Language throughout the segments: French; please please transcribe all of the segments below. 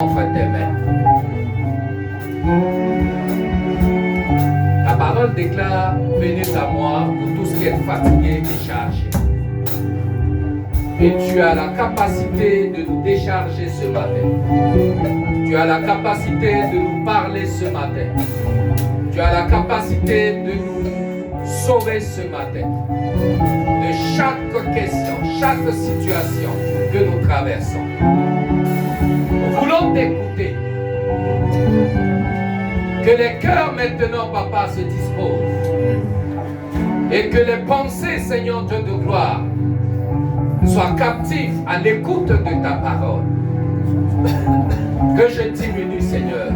entre tes mains. La parole déclare, venez à moi, vous tous qui êtes fatigués et chargés. Et tu as la capacité de nous décharger ce matin. Tu as la capacité de nous parler ce matin. Tu as la capacité de nous sauver ce matin. De chaque question, chaque situation que nous traversons. Nous voulons t'écouter. Que les cœurs maintenant, Papa, se disposent. Et que les pensées, Seigneur Dieu de gloire, soient captives à l'écoute de ta parole. Que je diminue, Seigneur,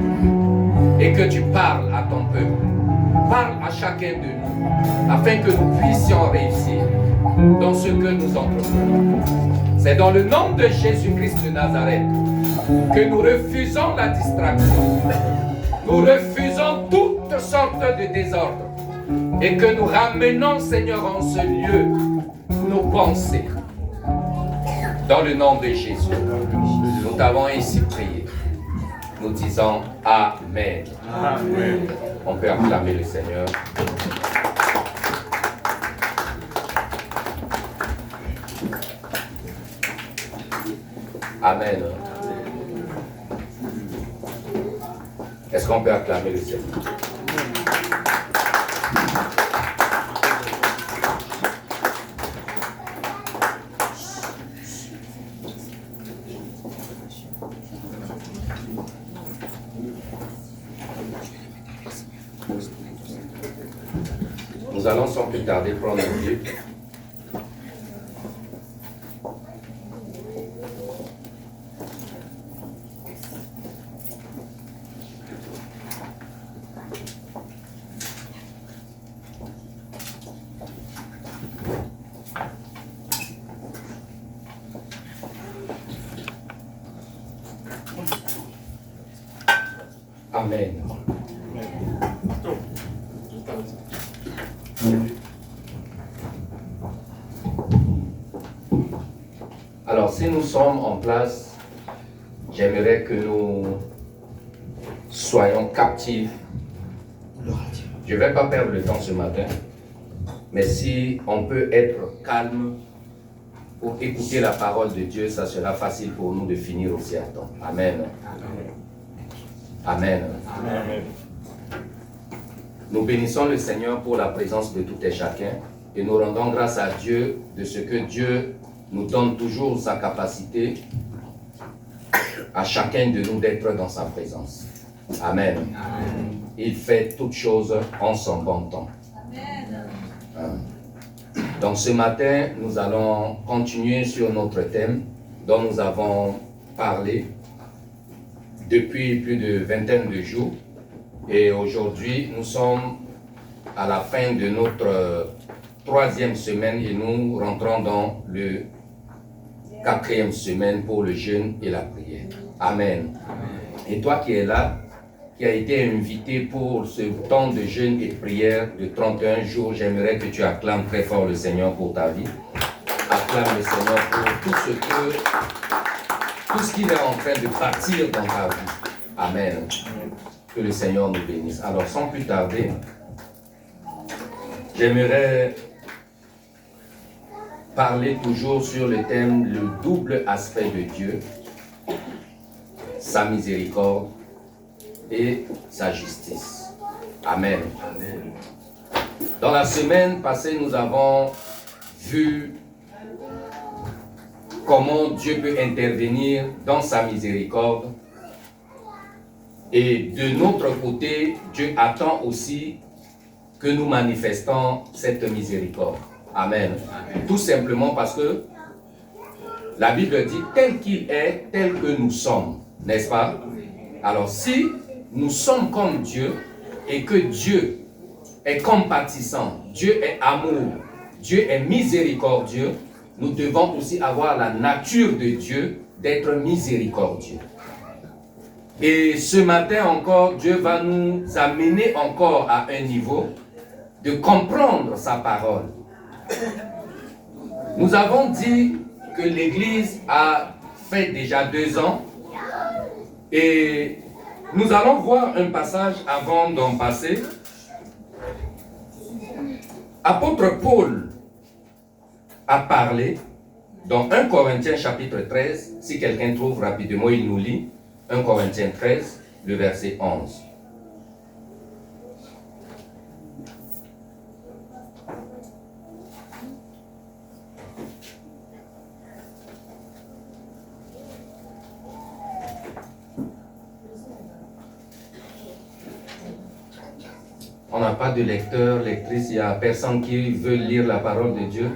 et que tu parles à ton peuple. Parle à chacun de nous, afin que nous puissions réussir dans ce que nous entreprenons. C'est dans le nom de Jésus-Christ de Nazareth que nous refusons la distraction. Nous refusons toutes sortes de désordres et que nous ramenons, Seigneur, en ce lieu nos pensées. Dans le nom de Jésus, nous t'avons ainsi prié. Nous disons Amen. Amen. On peut acclamer le Seigneur. Amen. Est-ce qu'on peut acclamer le Seigneur? Nous allons sans plus tarder prendre nos Bibles. Amen. Alors, si nous sommes en place, j'aimerais que nous soyons captifs. Je ne vais pas perdre le temps ce matin, mais si on peut être calme pour écouter la parole de Dieu, ça sera facile pour nous de finir aussi à temps. Amen. Amen. Amen. Nous bénissons le Seigneur pour la présence de tout et chacun et nous rendons grâce à Dieu de ce que Dieu nous donne toujours sa capacité à chacun de nous d'être dans sa présence. Amen. Amen. Il fait toutes choses en son bon temps. Amen. Donc ce matin, nous allons continuer sur notre thème dont nous avons parlé depuis plus de vingtaine de jours. Et aujourd'hui, nous sommes à la fin de notre troisième semaine et nous rentrons dans le quatrième semaine pour le jeûne et la prière. Amen. Et toi qui es là, qui as été invité pour ce temps de jeûne et de prière de 31 jours, j'aimerais que tu acclames très fort le Seigneur pour ta vie. Acclame le Seigneur pour tout ce qu'il est en train de bâtir dans ta vie. Amen. Que le Seigneur nous bénisse. Alors, sans plus tarder, j'aimerais parler toujours sur le thème, le double aspect de Dieu, sa miséricorde et sa justice. Amen. Dans la semaine passée, nous avons vu comment Dieu peut intervenir dans sa miséricorde. Et de notre côté, Dieu attend aussi que nous manifestons cette miséricorde. Amen. Amen. Tout simplement parce que la Bible dit tel qu'il est, tel que nous sommes. N'est-ce pas? Alors si nous sommes comme Dieu et que Dieu est compatissant, Dieu est amour, Dieu est miséricordieux, nous devons aussi avoir la nature de Dieu d'être miséricordieux. Et ce matin encore, Dieu va nous amener encore à un niveau de comprendre sa parole. Nous avons dit que l'Église a fait déjà 2 ans Et nous allons voir un passage avant d'en passer. Apôtre Paul a parlé dans 1 Corinthiens chapitre 13. Si quelqu'un trouve rapidement, il nous lit 1 Corinthiens 13, le verset 11. On n'a pas de lecteur, lectrice, il n'y a personne qui veut lire la parole de Dieu.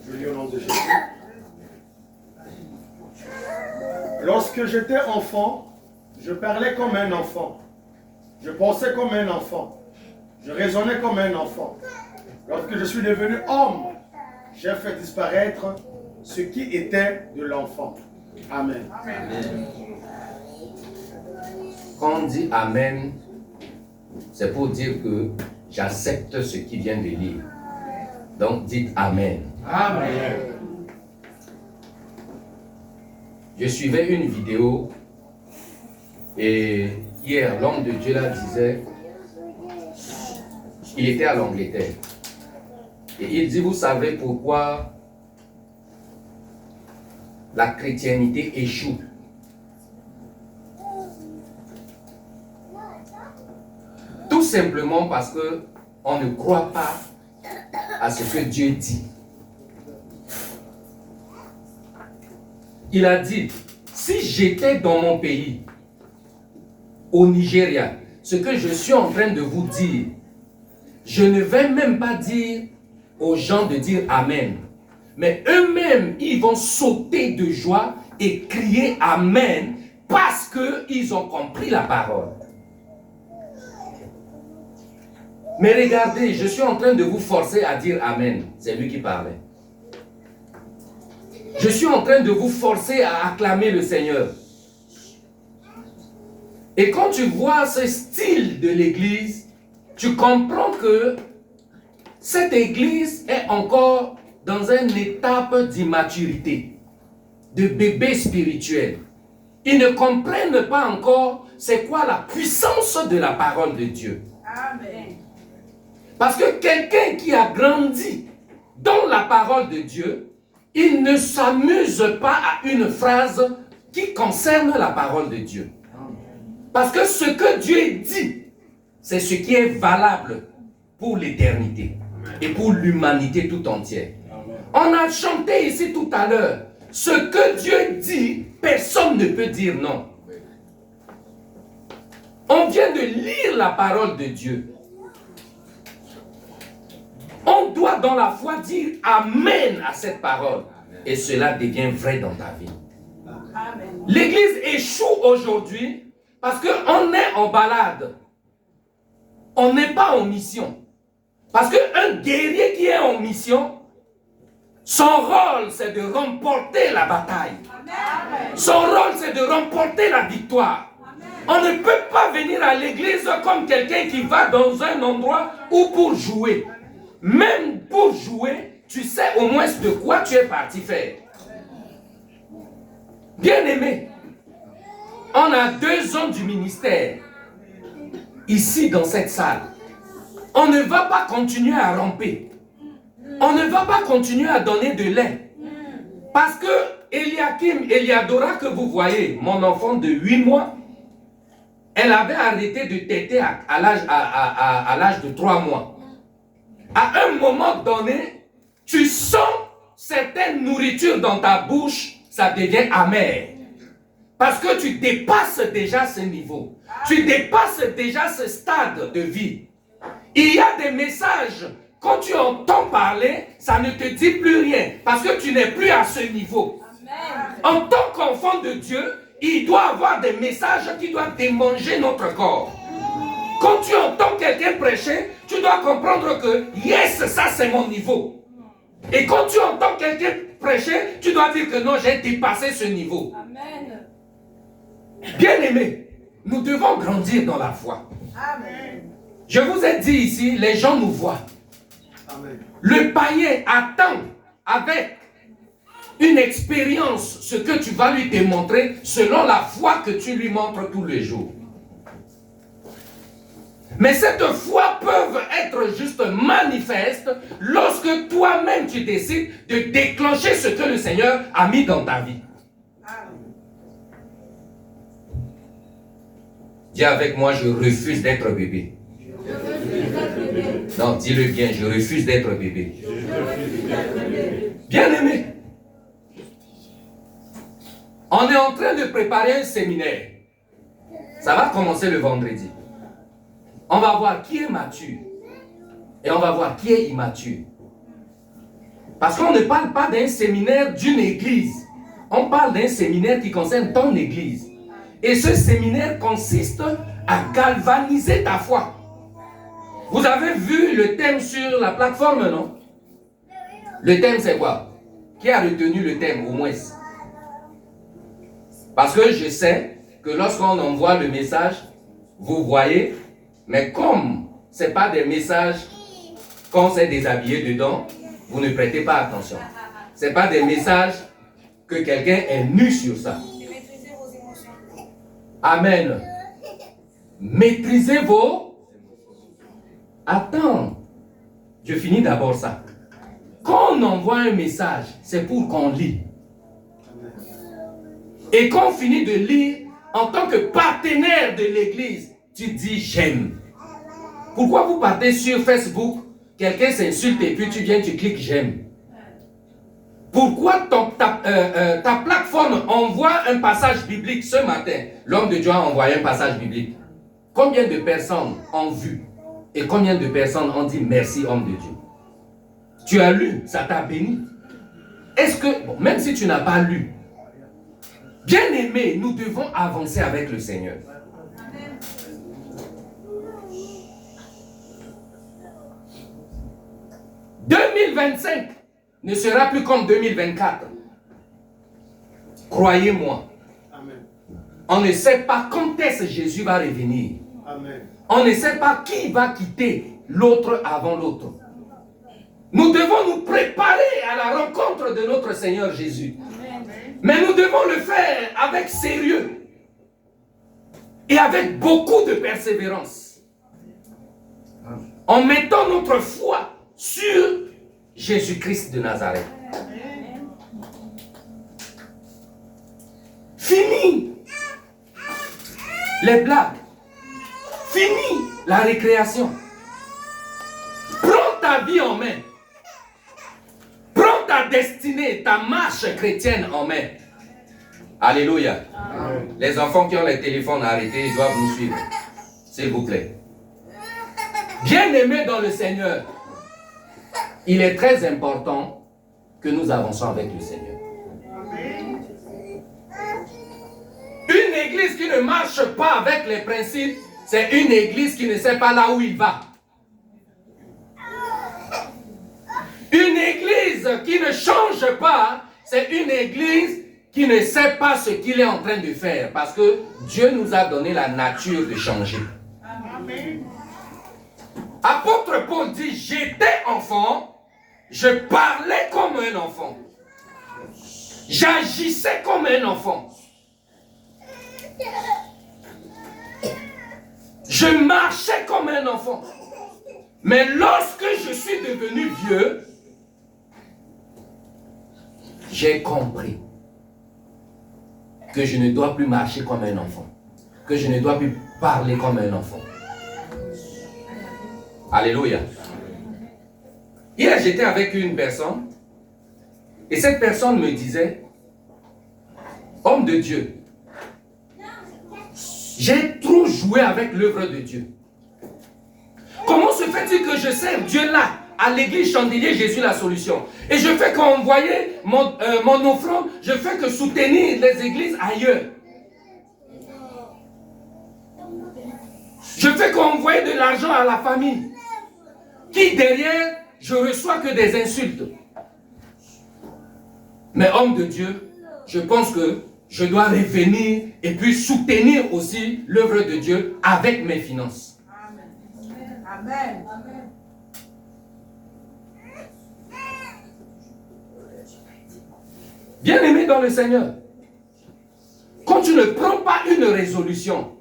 Je lis au nom de Jésus. Lorsque j'étais enfant, je parlais comme un enfant. Je pensais comme un enfant. Je raisonnais comme un enfant. Lorsque je suis devenu homme, j'ai fait disparaître ce qui était de l'enfant. Amen. Amen. Quand on dit Amen, c'est pour dire que j'accepte ce qui vient de lire. Donc dites Amen. Amen. Je suivais une vidéo et hier, l'homme de Dieu là disait, il était à l'Angleterre. Et il dit, vous savez pourquoi la chrétienté échoue? Tout simplement parce qu'on ne croit pas à ce que Dieu dit. Il a dit, si j'étais dans mon pays, au Nigeria, ce que je suis en train de vous dire, je ne vais même pas dire aux gens de dire Amen. Mais eux-mêmes, ils vont sauter de joie et crier Amen parce qu'ils ont compris la parole. Mais regardez, je suis en train de vous forcer à dire Amen. C'est lui qui parlait. Je suis en train de vous forcer à acclamer le Seigneur. Et quand tu vois ce style de l'église, tu comprends que cette église est encore dans une étape d'immaturité, de bébé spirituel. Ils ne comprennent pas encore c'est quoi la puissance de la parole de Dieu. Amen. Parce que quelqu'un qui a grandi dans la parole de Dieu, il ne s'amuse pas à une phrase qui concerne la parole de Dieu. Parce que ce que Dieu dit, c'est ce qui est valable pour l'éternité et pour l'humanité tout entière. On a chanté ici tout à l'heure, ce que Dieu dit, personne ne peut dire non. On vient de lire la parole de Dieu. On doit dans la foi dire Amen à cette parole. Et cela devient vrai dans ta vie. L'église échoue aujourd'hui parce qu'on est en balade. On n'est pas en mission. Parce qu'un guerrier qui est en mission, son rôle c'est de remporter la bataille. Son rôle c'est de remporter la victoire. On ne peut pas venir à l'église comme quelqu'un qui va dans un endroit où pour jouer. Même pour jouer, tu sais au moins de quoi tu es parti faire. Bien aimé, on a 2 ans du ministère ici dans cette salle. On ne va pas continuer à ramper. On ne va pas continuer à donner de lait. Parce que Eliadora que vous voyez, mon enfant de 8 mois, elle avait arrêté de téter à l'âge de 3 mois. À un moment donné, tu sens certaines nourritures dans ta bouche, ça devient amer. Parce que tu dépasses déjà ce niveau. Tu dépasses déjà ce stade de vie. Il y a des messages, quand tu entends parler, ça ne te dit plus rien. Parce que tu n'es plus à ce niveau. En tant qu'enfant de Dieu, il doit avoir des messages qui doivent démanger notre corps. Quand tu entends quelqu'un prêcher, tu dois comprendre que yes, ça c'est mon niveau. Et quand tu entends quelqu'un prêcher, tu dois dire que non, j'ai dépassé ce niveau. Amen. Bien-aimés, nous devons grandir dans la foi. Amen. Je vous ai dit ici, les gens nous voient. Amen. Le païen attend avec une expérience ce que tu vas lui démontrer selon la foi que tu lui montres tous les jours. Mais cette foi peut être juste manifeste lorsque toi-même tu décides de déclencher ce que le Seigneur a mis dans ta vie. Dis avec moi, je refuse d'être bébé. Non, dis-le bien, je refuse d'être bébé. Bien-aimé, on est en train de préparer un séminaire. Ça va commencer le vendredi. On va voir qui est mature et on va voir qui est immature. Parce qu'on ne parle pas d'un séminaire d'une église. On parle d'un séminaire qui concerne ton église. Et ce séminaire consiste à galvaniser ta foi. Vous avez vu le thème sur la plateforme, non? Le thème, c'est quoi? Qui a retenu le thème, au moins? Parce que je sais que lorsqu'on envoie le message, vous voyez, mais comme ce n'est pas des messages qu'on s'est déshabillé dedans, vous ne prêtez pas attention. Ce n'est pas des messages que quelqu'un est nu sur ça. Maîtrisez vos émotions. Amen. Maîtrisez vos... Attends, je finis d'abord ça. Quand on envoie un message, c'est pour qu'on lit. Et quand on finit de lire, en tant que partenaire de l'église, tu dis j'aime. Pourquoi vous partez sur Facebook, quelqu'un s'insulte et puis tu viens, tu cliques j'aime? Pourquoi ta plateforme envoie un passage biblique ce matin? L'homme de Dieu a envoyé un passage biblique. Combien de personnes ont vu? Et combien de personnes ont dit merci, homme de Dieu? Tu as lu, ça t'a béni. Est-ce que, bon, même si tu n'as pas lu, bien aimé, nous devons avancer avec le Seigneur. Amen. 2025 ne sera plus comme 2024. Croyez-moi. Amen. On ne sait pas quand est-ce que Jésus va revenir. Amen. On ne sait pas qui va quitter l'autre avant l'autre. Nous devons nous préparer à la rencontre de notre Seigneur Jésus. Mais nous devons le faire avec sérieux et avec beaucoup de persévérance. En mettant notre foi sur Jésus-Christ de Nazareth. Fini les blagues. Fini la récréation. Prends ta vie en main. Prends ta destinée, ta marche chrétienne en main. Alléluia. Amen. Les enfants qui ont les téléphones arrêtés, ils doivent nous suivre. S'il vous plaît. Bien-aimés dans le Seigneur, il est très important que nous avancions avec le Seigneur. Une église qui ne marche pas avec les principes, c'est une église qui ne sait pas là où il va. Une église qui ne change pas, c'est une église qui ne sait pas ce qu'il est en train de faire. Parce que Dieu nous a donné la nature de changer. Amen. Apôtre Paul dit, j'étais enfant, je parlais comme un enfant. J'agissais comme un enfant. Je marchais comme un enfant. Mais lorsque je suis devenu vieux, j'ai compris que je ne dois plus marcher comme un enfant. Que je ne dois plus parler comme un enfant. Alléluia. Hier, j'étais avec une personne et cette personne me disait, homme de Dieu, j'ai trop joué avec l'œuvre de Dieu. Comment se fait-il que je sers Dieu là, à l'église Chandelier Jésus la solution? Et je fais qu'envoyer mon offrande, je fais que soutenir les églises ailleurs. Je fais qu'envoyer de l'argent à la famille. Qui derrière, je reçois que des insultes. Mais homme de Dieu, je pense que je dois revenir et puis soutenir aussi l'œuvre de Dieu avec mes finances. Amen. Bien-aimé dans le Seigneur, quand tu ne prends pas une résolution,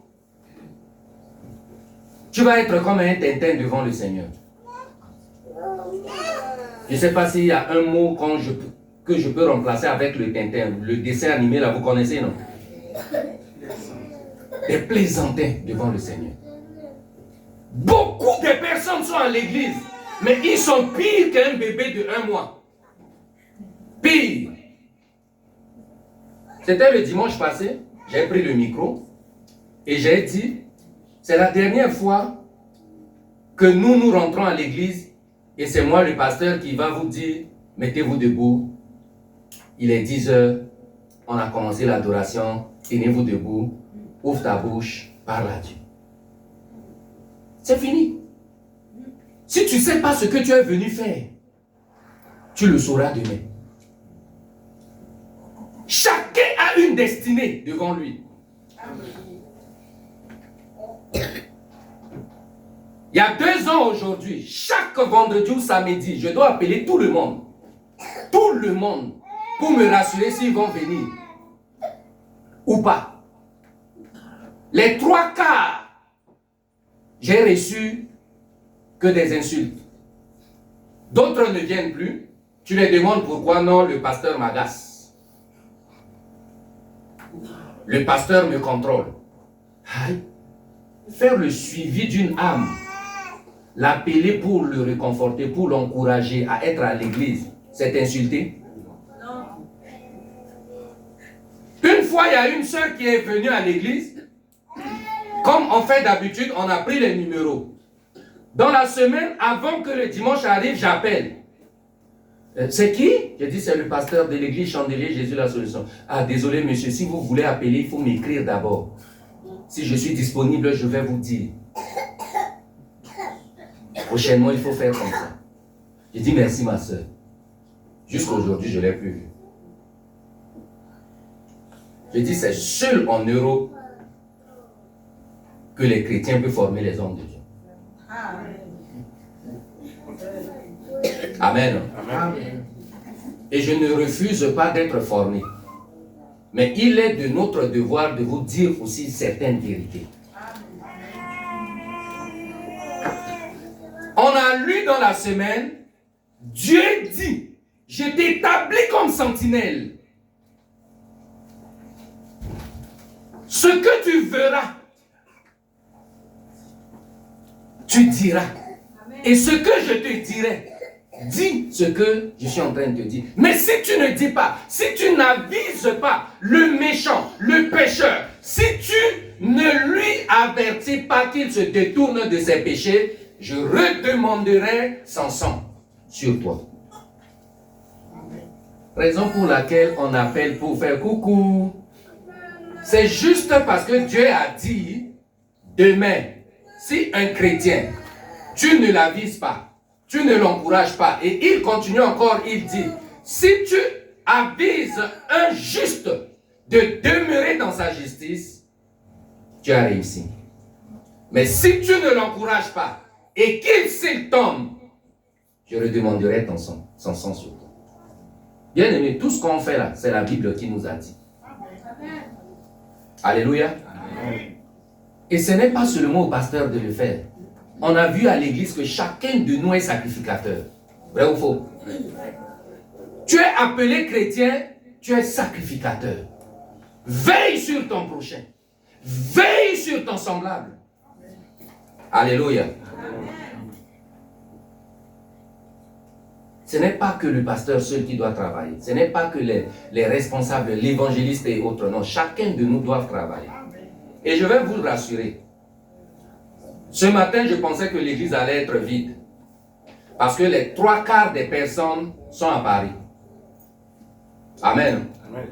tu vas être comme un Tintin devant le Seigneur. Je ne sais pas s'il y a un mot que je peux remplacer avec le Tintin. Le dessin animé, là, vous connaissez, non? Des plaisantins devant le Seigneur. Beaucoup de personnes sont à l'église, mais ils sont pires qu'un bébé de 1 mois. Pire. C'était le dimanche passé, j'ai pris le micro et j'ai dit, c'est la dernière fois que nous rentrons à l'église et c'est moi le pasteur qui va vous dire, mettez-vous debout, il est 10 heures, on a commencé l'adoration, tenez-vous debout, ouvre ta bouche, parle à Dieu. C'est fini. Si tu ne sais pas ce que tu es venu faire, tu le sauras demain. Chacun a une destinée devant lui. Il y a 2 ans aujourd'hui, chaque vendredi ou samedi, je dois appeler tout le monde, pour me rassurer s'ils vont venir ou pas. Les 3/4, j'ai reçu que des insultes. D'autres ne viennent plus. Tu les demandes pourquoi. Non, le pasteur m'agace. Le pasteur me contrôle. Aïe. Faire le suivi d'une âme, l'appeler pour le réconforter, pour l'encourager à être à l'église, c'est insulter? Non. Une fois, il y a une soeur qui est venue à l'église. Comme on fait d'habitude, on a pris les numéros. Dans la semaine, avant que le dimanche arrive, j'appelle. C'est qui? J'ai dit, c'est le pasteur de l'église Chandelier Jésus la solution. Ah, désolé monsieur, si vous voulez appeler, il faut m'écrire d'abord. Si je suis disponible, je vais vous dire. Prochainement, il faut faire comme ça. J'ai dit, merci ma soeur. Jusqu'à aujourd'hui, je ne l'ai plus vu. J'ai dit, c'est seul en Europe que les chrétiens peuvent former les hommes de Dieu. Amen. Amen. Et je ne refuse pas d'être formé. Mais il est de notre devoir de vous dire aussi certaines vérités. On a lu dans la semaine, Dieu dit, je t'établis comme sentinelle. Ce que tu verras, tu diras. Et ce que je te dirai, dis ce que je suis en train de te dire. Mais si tu ne dis pas, si tu n'avises pas le méchant, le pécheur, si tu ne lui avertis pas qu'il se détourne de ses péchés, je redemanderai son sang sur toi. Raison pour laquelle on appelle pour faire coucou. C'est juste parce que Dieu a dit, demain, si un chrétien, tu ne l'avises pas, tu ne l'encourages pas, et il continue encore, il dit, si tu avises un juste de demeurer dans sa justice, tu as réussi. Mais si tu ne l'encourages pas, et qu'il s'il tombe, je redemanderai son sang sur toi. Bien aimé, tout ce qu'on fait là, c'est la Bible qui nous a dit. Alléluia. Amen. Et ce n'est pas seulement au pasteur de le faire. On a vu à l'église que chacun de nous est sacrificateur. Vrai ou faux? Tu es appelé chrétien, tu es sacrificateur. Veille sur ton prochain. Veille sur ton semblable. Alléluia. Ce n'est pas que le pasteur seul qui doit travailler. Ce n'est pas que les responsables, l'évangéliste et autres. Non, chacun de nous doit travailler. Et je vais vous rassurer. Ce matin, je pensais que l'église allait être vide. Parce que les 3/4 des personnes sont à Paris. Amen. Amen.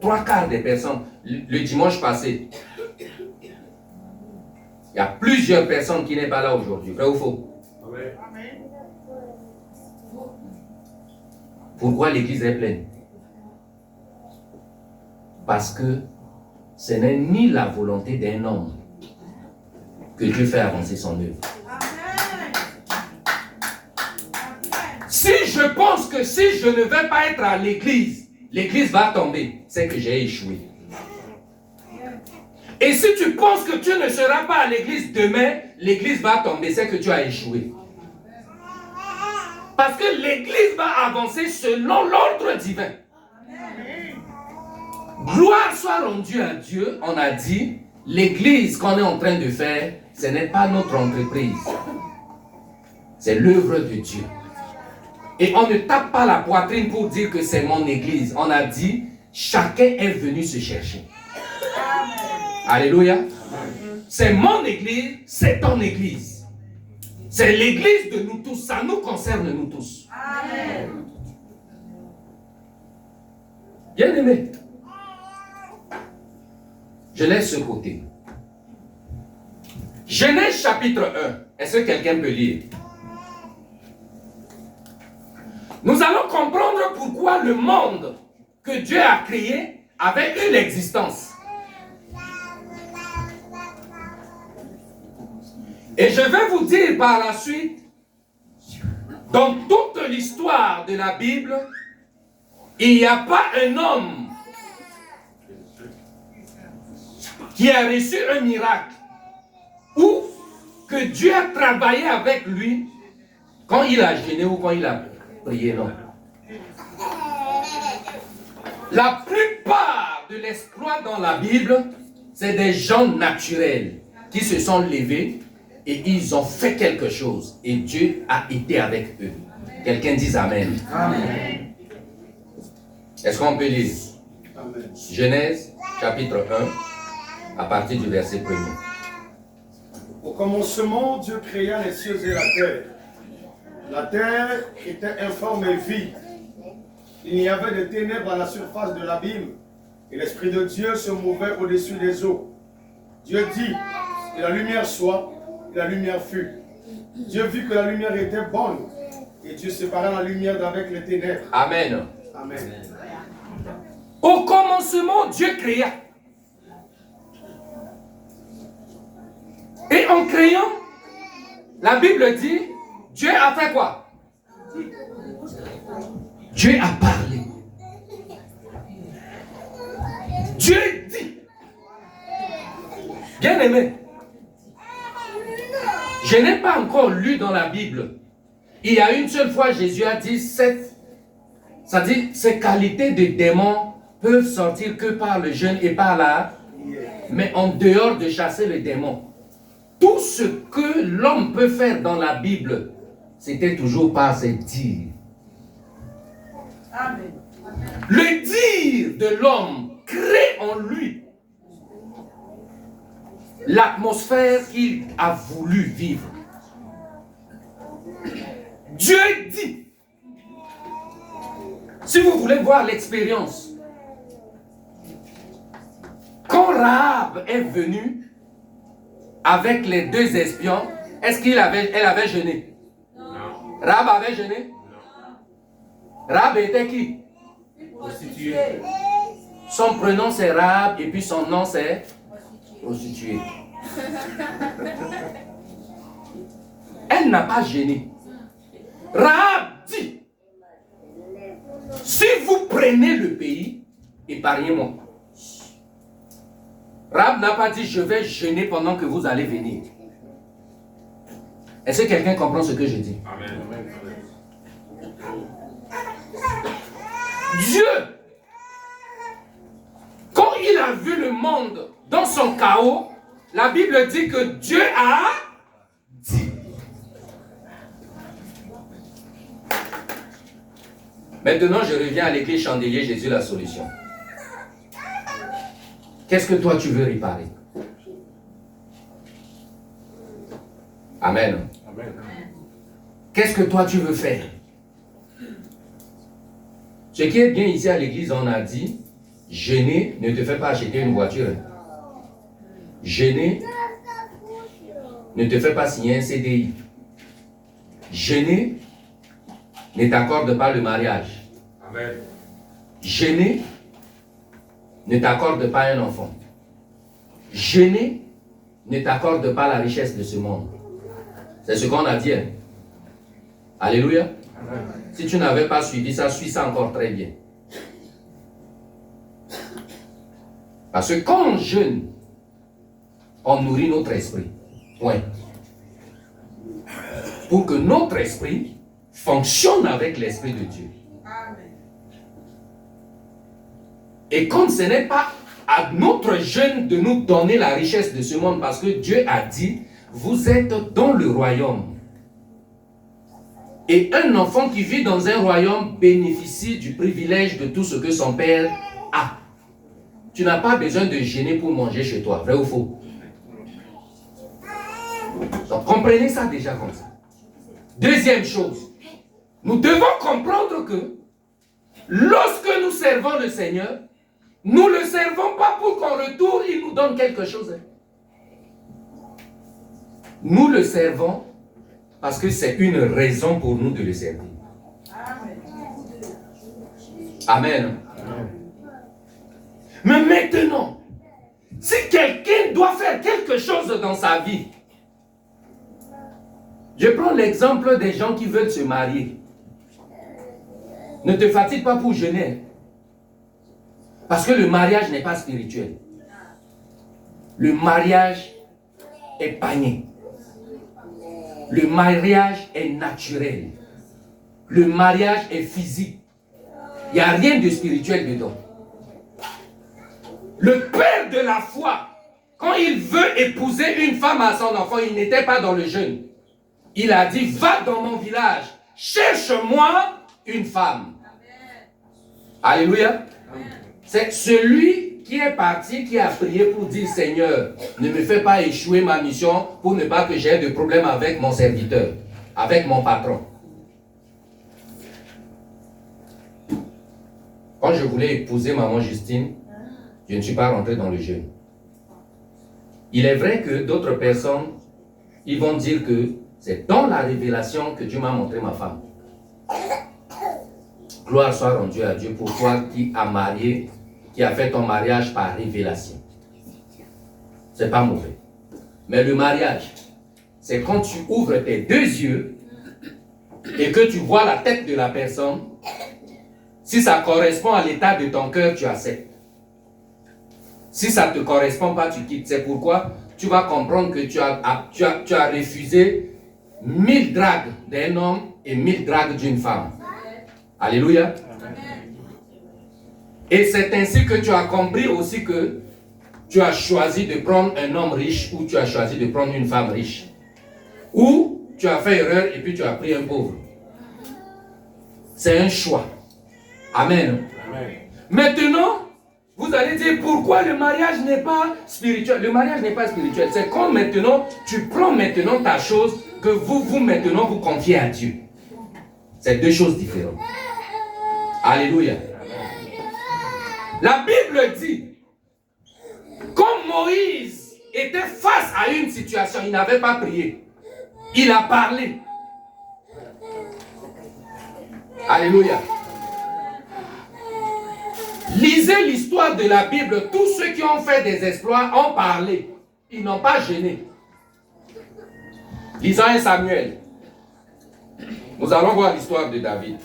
3/4 des personnes. Le dimanche passé, il y a plusieurs personnes qui n'est pas là aujourd'hui. Vrai ou faux? Amen. Pourquoi l'église est pleine? Parce que ce n'est ni la volonté d'un homme que Dieu fait avancer son œuvre. Si je pense que si je ne vais pas être à l'église, l'église va tomber, c'est que j'ai échoué. Et si tu penses que tu ne seras pas à l'église demain, l'église va tomber, c'est que tu as échoué. Parce que l'église va avancer selon l'ordre divin. Gloire soit rendue à Dieu, on a dit, l'église qu'on est en train de faire, ce n'est pas notre entreprise. C'est l'œuvre de Dieu. Et on ne tape pas la poitrine pour dire que c'est mon église. On a dit, chacun est venu se chercher. Alléluia. C'est mon église, c'est ton église. C'est l'église de nous tous, ça nous concerne nous tous. Amen. Bien aimé, je laisse ce côté. Genèse chapitre 1. Est-ce que quelqu'un peut lire? Nous allons comprendre pourquoi le monde que Dieu a créé avait une existence. Et je vais vous dire par la suite, dans toute l'histoire de la Bible, il n'y a pas un homme qui a reçu un miracle ou que Dieu a travaillé avec lui quand il a jeûné ou quand il a prié, non. La plupart de l'exploit dans la Bible, c'est des gens naturels qui se sont levés et ils ont fait quelque chose et Dieu a été avec eux. Quelqu'un dise Amen. Amen. Est-ce qu'on peut lire? Amen. Genèse chapitre 1 à partir du verset 1er. Au commencement, Dieu créa les cieux et la terre. La terre était informe et vide. Il y avait des ténèbres à la surface de l'abîme et l'Esprit de Dieu se mouvait au-dessus des eaux. Dieu dit que la lumière soit, et la lumière fut. Dieu vit que la lumière était bonne et Dieu sépara la lumière d'avec les ténèbres. Amen. Amen. Au commencement, Dieu créa. Et en créant, la Bible dit, Dieu a fait quoi? Dieu a parlé. Dieu dit. Bien aimé, je n'ai pas encore lu dans la Bible. Il y a une seule fois, Jésus a dit, c'est-à-dire ces qualités de démons peuvent sortir que par le jeûne et par la... Mais en dehors de chasser les démons. Tout ce que l'homme peut faire dans la Bible, c'était toujours par ses dires. Amen. Le dire de l'homme crée en lui l'atmosphère qu'il a voulu vivre. Dieu dit. Si vous voulez voir l'expérience, quand Rahab est venue avec les deux espions, est-ce qu'elle avait jeûné? Non. Rahab avait jeûné? Non. Rahab était qui? Prostituée. Son prénom c'est Rahab et puis son nom c'est prostituée. Elle n'a pas jeûné. Rahab dit, si vous prenez le pays, épargnez-moi. Rahab n'a pas dit, je vais jeûner pendant que vous allez venir. Est-ce que quelqu'un comprend ce que je dis? Amen. Dieu, quand il a vu le monde dans son chaos, la Bible dit que Dieu a dit. Maintenant, je reviens à l'église Chandelier, Jésus la solution. Qu'est-ce que toi tu veux réparer? Amen. Amen. Qu'est-ce que toi tu veux faire? Ce qui est bien ici à l'église, on a dit, jeûner ne te fait pas acheter une voiture. Jeûner ne te fait pas signer un CDI. Jeûner ne t'accorde pas le mariage. Amen. Jeûner ne t'accorde pas un enfant. Jeûner ne t'accorde pas la richesse de ce monde. C'est ce qu'on a dit. Hein? Alléluia. Si tu n'avais pas suivi ça, suis ça encore très bien. Parce que quand on jeûne, on nourrit notre esprit. Point. Pour que notre esprit fonctionne avec l'esprit de Dieu. Et comme ce n'est pas à notre jeûne de nous donner la richesse de ce monde, parce que Dieu a dit, vous êtes dans le royaume. Et un enfant qui vit dans un royaume bénéficie du privilège de tout ce que son père a. Tu n'as pas besoin de jeûner pour manger chez toi, vrai ou faux? Donc comprenez ça déjà comme ça. Deuxième chose, nous devons comprendre que lorsque nous servons le Seigneur, nous ne le servons pas pour qu'en retour, il nous donne quelque chose. Nous le servons parce que c'est une raison pour nous de le servir. Amen. Mais maintenant, si quelqu'un doit faire quelque chose dans sa vie, je prends l'exemple des gens qui veulent se marier. Ne te fatigue pas pour jeûner. Parce que le mariage n'est pas spirituel. Le mariage est pagné. Le mariage est naturel. Le mariage est physique. Il n'y a rien de spirituel dedans. Le père de la foi, quand il veut épouser une femme à son enfant, il n'était pas dans le jeûne. Il a dit, va dans mon village, cherche-moi une femme. Alléluia. C'est celui qui est parti, qui a prié pour dire, Seigneur, ne me fais pas échouer ma mission pour ne pas que j'aie de problème avec mon serviteur, avec mon patron. Quand je voulais épouser maman Justine, je ne suis pas rentré dans le jeûne. Il est vrai que d'autres personnes, ils vont dire que c'est dans la révélation que Dieu m'a montré ma femme. Gloire soit rendue à Dieu pour toi qui as marié, qui a fait ton mariage par révélation. C'est pas mauvais. Mais le mariage, c'est quand tu ouvres tes deux yeux et que tu vois la tête de la personne. Si ça correspond à l'état de ton cœur, tu acceptes. Si ça ne te correspond pas, tu quittes. C'est pourquoi tu vas comprendre que tu as refusé 1000 dragues d'un homme et 1000 dragues d'une femme. Alléluia. Et c'est ainsi que tu as compris aussi que tu as choisi de prendre un homme riche ou tu as choisi de prendre une femme riche. Ou tu as fait erreur et puis tu as pris un pauvre. C'est un choix. Amen. Amen. Maintenant, vous allez dire pourquoi le mariage n'est pas spirituel. Le mariage n'est pas spirituel. C'est comme maintenant, tu prends maintenant ta chose que vous maintenant vous confiez à Dieu. C'est deux choses différentes. Alléluia. La Bible dit, quand Moïse était face à une situation, il n'avait pas prié. Il a parlé. Alléluia. Lisez l'histoire de la Bible. Tous ceux qui ont fait des exploits ont parlé. Ils n'ont pas gêné. Lisons 1 Samuel. Nous allons voir l'histoire de David.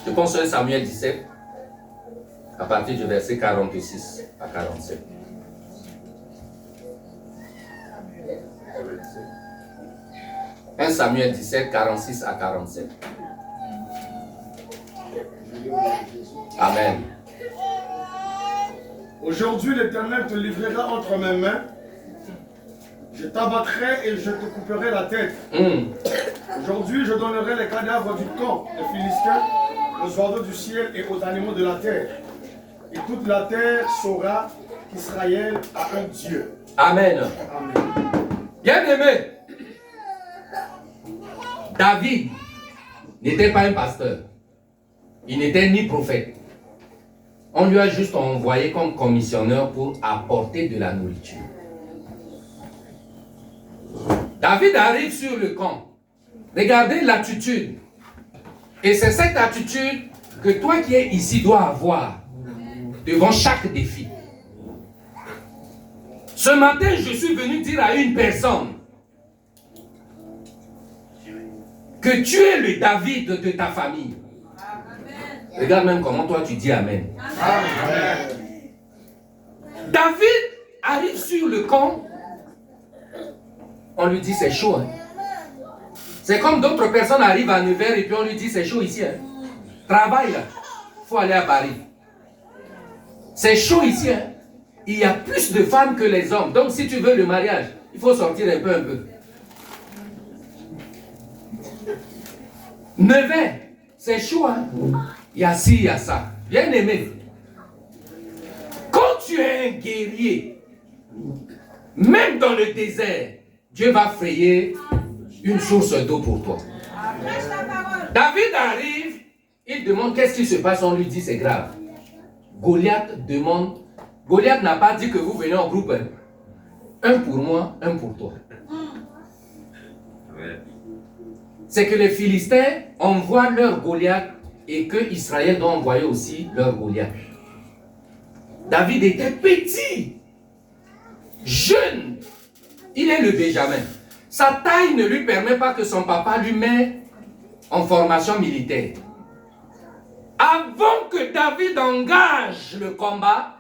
Je pense à 1 Samuel 17, à partir du verset 46 à 47. « 1 Samuel 17, 46 à 47. Amen. Aujourd'hui, l'Éternel te livrera entre mes mains. Je t'abattrai et je te couperai la tête. Aujourd'hui, je donnerai les cadavres du camp des Philistins aux oiseaux du ciel et aux animaux de la terre. Et toute la terre saura qu'Israël a un Dieu. » Amen. Amen. Bien-aimé, David n'était pas un pasteur. Il n'était ni prophète. On lui a juste envoyé comme commissionneur pour apporter de la nourriture. David arrive sur le camp. Regardez l'attitude. Et c'est cette attitude que toi qui es ici dois avoir devant chaque défi. Ce matin, je suis venu dire à une personne que tu es le David de ta famille. Amen. Regarde même comment toi tu dis Amen. Amen. David arrive sur le camp. On lui dit c'est chaud. Hein. C'est comme d'autres personnes arrivent à Nevers et puis on lui dit c'est chaud ici. Hein. Travaille là. Il faut aller à Paris. C'est chaud ici. Hein. Il y a plus de femmes que les hommes. Donc si tu veux le mariage, il faut sortir un peu. Nevers, c'est chaud. Hein. Il y a ci, il y a ça. Bien aimé. Quand tu es un guerrier, même dans le désert, Dieu va frayer une source d'eau pour toi. David arrive, il demande qu'est-ce qui se passe, on lui dit c'est grave. Goliath demande, Goliath n'a pas dit que vous venez en groupe. Hein. Un pour moi, un pour toi. C'est que les Philistins envoient leur Goliath et que Israël doit envoyer aussi leur Goliath. David était petit, jeune. Il est le Benjamin. Sa taille ne lui permet pas que son papa lui mette en formation militaire. Avant que David engage le combat,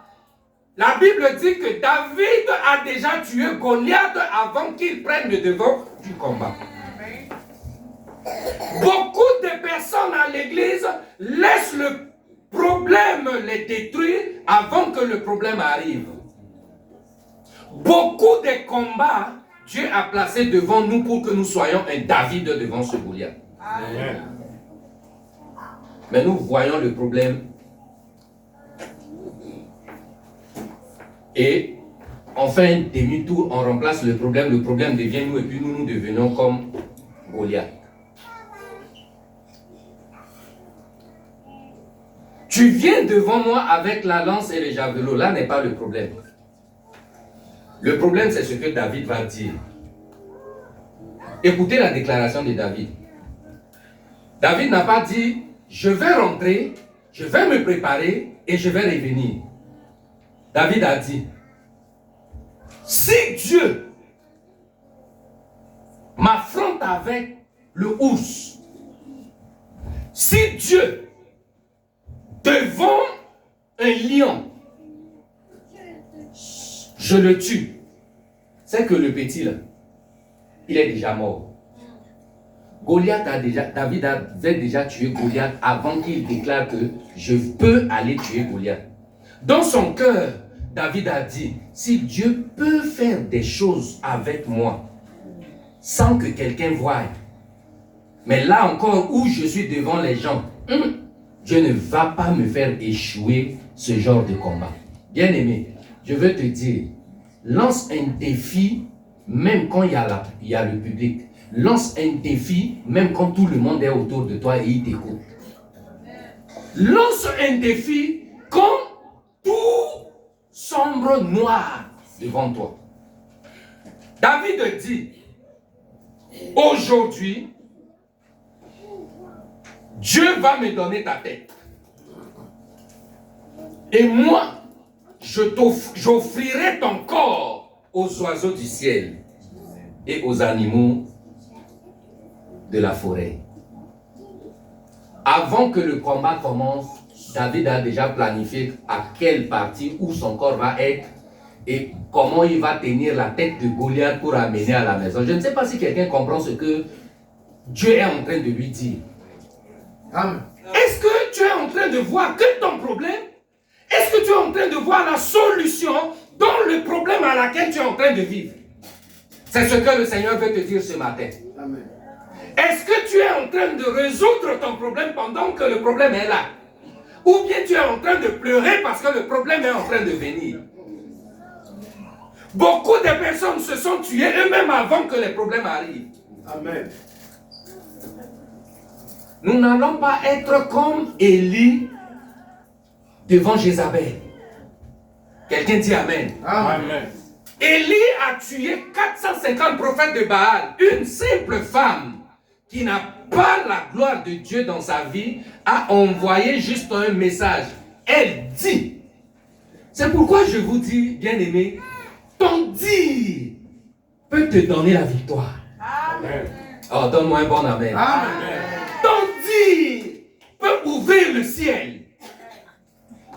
la Bible dit que David a déjà tué Goliath avant qu'il prenne le devant du combat. Beaucoup de personnes à l'église laissent le problème les détruire avant que le problème arrive. Beaucoup de combats, Dieu a placé devant nous pour que nous soyons un David devant ce Goliath. Amen. Mais nous voyons le problème et on fait un demi-tour, on remplace le problème devient nous et puis nous devenons comme Goliath. Tu viens devant moi avec la lance et les javelots, là n'est pas le problème. Le problème, c'est ce que David va dire. Écoutez la déclaration de David. David n'a pas dit, je vais rentrer, je vais me préparer et je vais revenir. David a dit, si Dieu m'affronte avec le ours, si Dieu devant un lion, je le tue, c'est que le petit là, il est déjà mort. David avait déjà tué Goliath avant qu'il déclare que je peux aller tuer Goliath. Dans son cœur, David a dit, si Dieu peut faire des choses avec moi, sans que quelqu'un voie, mais là encore où je suis devant les gens, Dieu ne va pas me faire échouer ce genre de combat. Bien aimé, je veux te dire, lance un défi même quand il y a le public. Lance un défi même quand tout le monde est autour de toi et il t'écoute. Lance un défi quand tout sombre noir devant toi. David dit, aujourd'hui, Dieu va me donner ta tête. Et moi, j'offrirai ton corps aux oiseaux du ciel et aux animaux de la forêt. Avant que le combat commence, David a déjà planifié à quelle partie où son corps va être et comment il va tenir la tête de Goliath pour amener à la maison. Je ne sais pas si quelqu'un comprend ce que Dieu est en train de lui dire. Amen. Est-ce que tu es en train de voir que ton problème? Est-ce que tu es en train de voir la solution dans le problème à laquelle tu es en train de vivre? C'est ce que le Seigneur veut te dire ce matin. Amen. Est-ce que tu es en train de résoudre ton problème pendant que le problème est là? Ou bien tu es en train de pleurer parce que le problème est en train de venir? Beaucoup de personnes se sont tuées eux-mêmes avant que les problèmes arrivent. Amen. Nous n'allons pas être comme Élie devant Jézabel. Quelqu'un dit Amen. Amen. Élie a tué 450 prophètes de Baal. Une simple femme qui n'a pas la gloire de Dieu dans sa vie a envoyé juste un message. Elle dit. C'est pourquoi je vous dis, bien-aimés, ton dire peut te donner la victoire. Amen. Oh, donne-moi un bon amen. Amen. Ton dire peut ouvrir le ciel.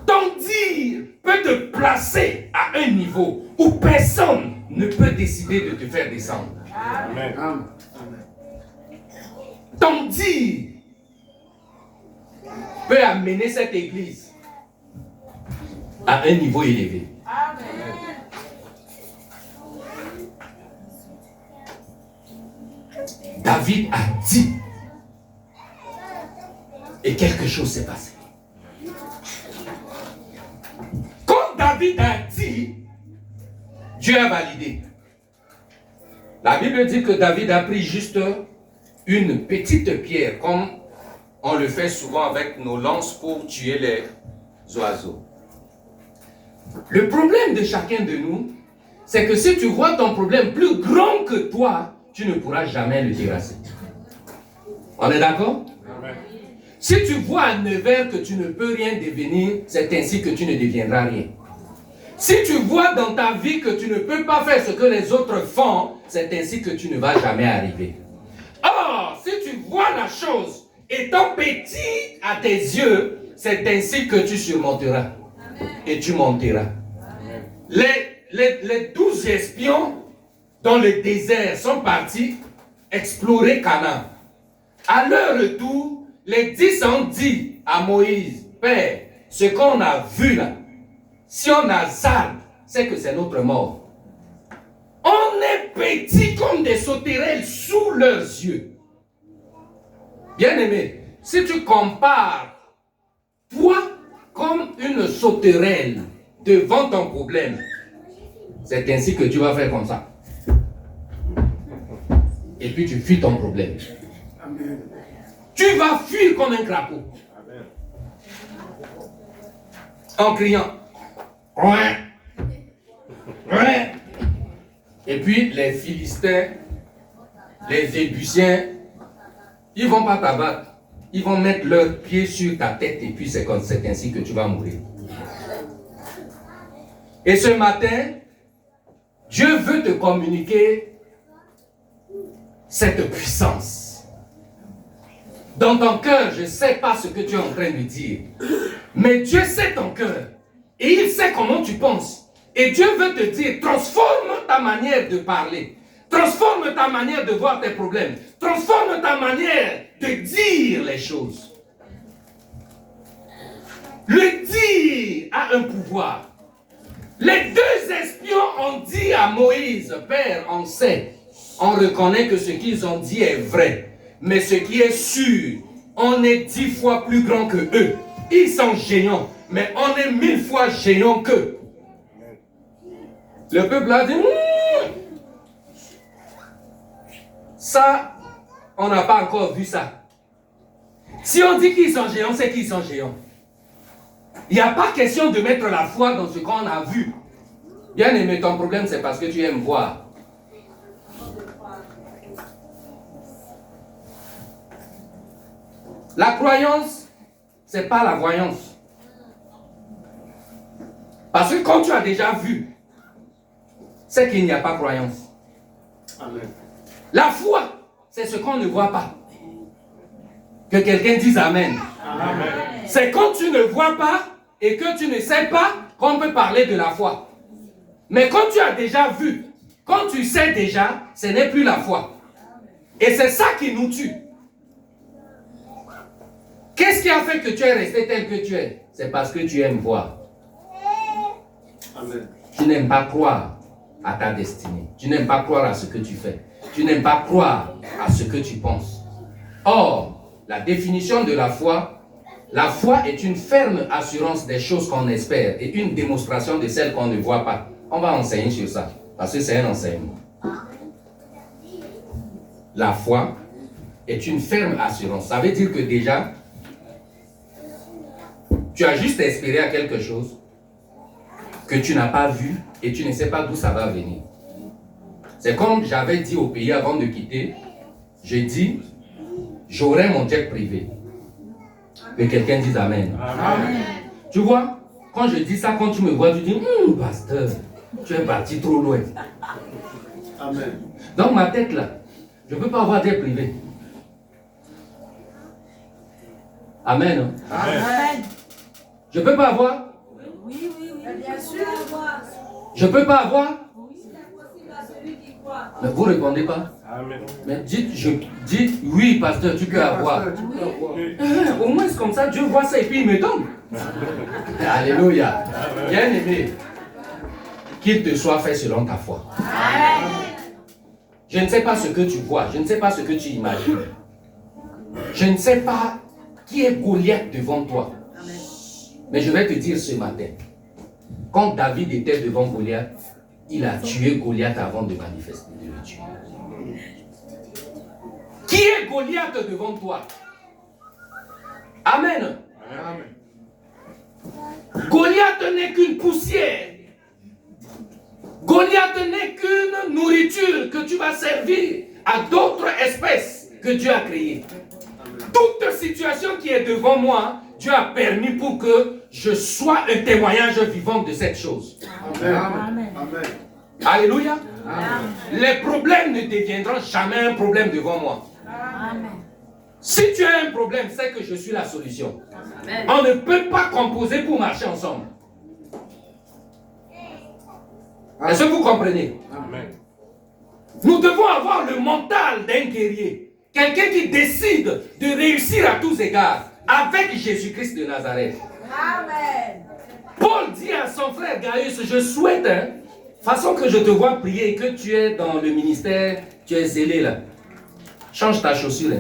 Ton dire peut te placer à un niveau où personne ne peut décider de te faire descendre. Amen. Amen. Ton dire peut amener cette église à un niveau élevé. Amen. David a dit et quelque chose s'est passé. Quand David a dit, Dieu a validé. La Bible dit que David a pris juste une petite pierre, comme on le fait souvent avec nos lances pour tuer les oiseaux. Le problème de chacun de nous, c'est que si tu vois ton problème plus grand que toi, tu ne pourras jamais le terrasser. On est d'accord? Amen. Si tu vois à 9 heures que tu ne peux rien devenir, c'est ainsi que tu ne deviendras rien. Si tu vois dans ta vie que tu ne peux pas faire ce que les autres font, c'est ainsi que tu ne vas jamais arriver. Or, si tu vois la chose étant petite à tes yeux, c'est ainsi que tu surmonteras. Et tu monteras. Les 12 espions dans le désert sont partis explorer Canaan. À leur retour, les 10 ont dit à Moïse, Père, ce qu'on a vu là, si on hasarde, c'est que c'est notre mort. On est petits comme des sauterelles sous leurs yeux. Bien-aimé, si tu compares toi comme une sauterelle devant ton problème, c'est ainsi que tu vas faire comme ça. Et puis tu fuis ton problème. Amen. Tu vas fuir comme un crapaud. Amen. En criant. Ouais. Ouais. Et puis les Philistins, les Ébusiens, ils ne vont pas t'abattre. Ils vont mettre leurs pieds sur ta tête et puis c'est ainsi que tu vas mourir. Et ce matin, Dieu veut te communiquer cette puissance. Dans ton cœur, je ne sais pas ce que tu es en train de dire, mais Dieu sait ton cœur et il sait comment tu penses. Et Dieu veut te dire, transforme ta manière de parler, transforme ta manière de voir tes problèmes, transforme ta manière de dire les choses. Le dire a un pouvoir. Les 2 espions ont dit à Moïse, Père, on sait, on reconnaît que ce qu'ils ont dit est vrai. Mais ce qui est sûr, on est 10 fois plus grand que eux. Ils sont géants, mais on est 1000 fois géants qu'eux. Le peuple a dit, ça, on n'a pas encore vu ça. Si on dit qu'ils sont géants, c'est qu'ils sont géants. Il n'y a pas question de mettre la foi dans ce qu'on a vu. Bien aimé, ton problème, c'est parce que tu aimes voir. La croyance, ce n'est pas la voyance. Parce que quand tu as déjà vu, c'est qu'il n'y a pas croyance. Amen. La foi, c'est ce qu'on ne voit pas. Que quelqu'un dise Amen. Amen. C'est quand tu ne vois pas et que tu ne sais pas qu'on peut parler de la foi. Mais quand tu as déjà vu, quand tu sais déjà, ce n'est plus la foi. Et c'est ça qui nous tue. Qu'est-ce qui a fait que tu es resté tel que tu es? C'est parce que tu aimes voir. Amen. Tu n'aimes pas croire à ta destinée. Tu n'aimes pas croire à ce que tu fais. Tu n'aimes pas croire à ce que tu penses. Or, la définition de la foi est une ferme assurance des choses qu'on espère et une démonstration de celles qu'on ne voit pas. On va enseigner sur ça, parce que c'est un enseignement. La foi est une ferme assurance. Ça veut dire que déjà, tu as juste espéré à quelque chose que tu n'as pas vu et tu ne sais pas d'où ça va venir. C'est comme j'avais dit au pays avant de quitter, j'ai dit, j'aurai mon jet privé. Que quelqu'un dise Amen. Amen. Tu vois, quand je dis ça, quand tu me vois, tu dis, pasteur, tu es parti trop loin. Amen. Dans ma tête là, je ne peux pas avoir jet privé. Amen. Amen. Je ne peux pas avoir. Oui. Bien sûr. Je ne peux pas avoir. C'est impossible à celui qui croit. Mais vous ne répondez pas. Amen. Mais dites, oui, pasteur, tu peux avoir. Au moins, c'est comme ça, Dieu voit ça et puis il me donne. Alléluia. Bien aimé, qu'il te soit fait selon ta foi. Amen. Je ne sais pas ce que tu vois, je ne sais pas ce que tu imagines. Je ne sais pas qui est Goliath devant toi. Mais je vais te dire ce matin, quand David était devant Goliath, il a tué Goliath avant de manifester, de le tuer. Qui est Goliath devant toi? Amen. Goliath n'est qu'une poussière. Goliath n'est qu'une nourriture que tu vas servir à d'autres espèces que Dieu a créées. Toute situation qui est devant moi, Dieu a permis pour que je sois un témoignage vivant de cette chose. Amen. Amen. Alléluia. Les problèmes ne deviendront jamais un problème devant moi. Amen. Si tu as un problème, c'est que je suis la solution. On ne peut pas composer pour marcher ensemble. Est-ce que vous comprenez? Amen. Nous devons avoir le mental d'un guerrier. Quelqu'un qui décide de réussir à tous égards avec Jésus-Christ de Nazareth. Amen. Paul dit à son frère Gaius, je souhaite, façon que je te vois prier et que tu es dans le ministère, tu es zélé là. Change ta chaussure.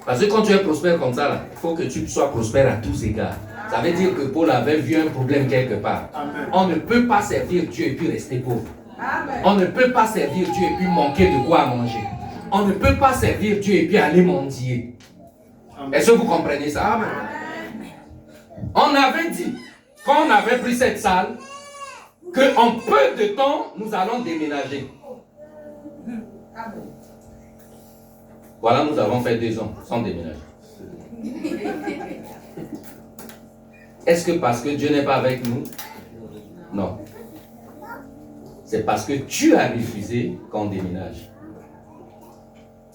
Parce que quand tu es prospère comme ça, là, il faut que tu sois prospère à tous égards. Ça veut dire que Paul avait vu un problème quelque part. Amen. On ne peut pas servir Dieu et puis rester pauvre. Amen. On ne peut pas servir Dieu et puis manquer de quoi manger. On ne peut pas servir Dieu et puis aller mendier. Est-ce que vous comprenez ça? Amen. On avait dit, quand on avait pris cette salle, qu'en peu de temps, nous allons déménager. Amen. Voilà, nous avons fait 2 ans sans déménager. Est-ce que parce que Dieu n'est pas avec nous? Non. C'est parce que tu as refusé qu'on déménage.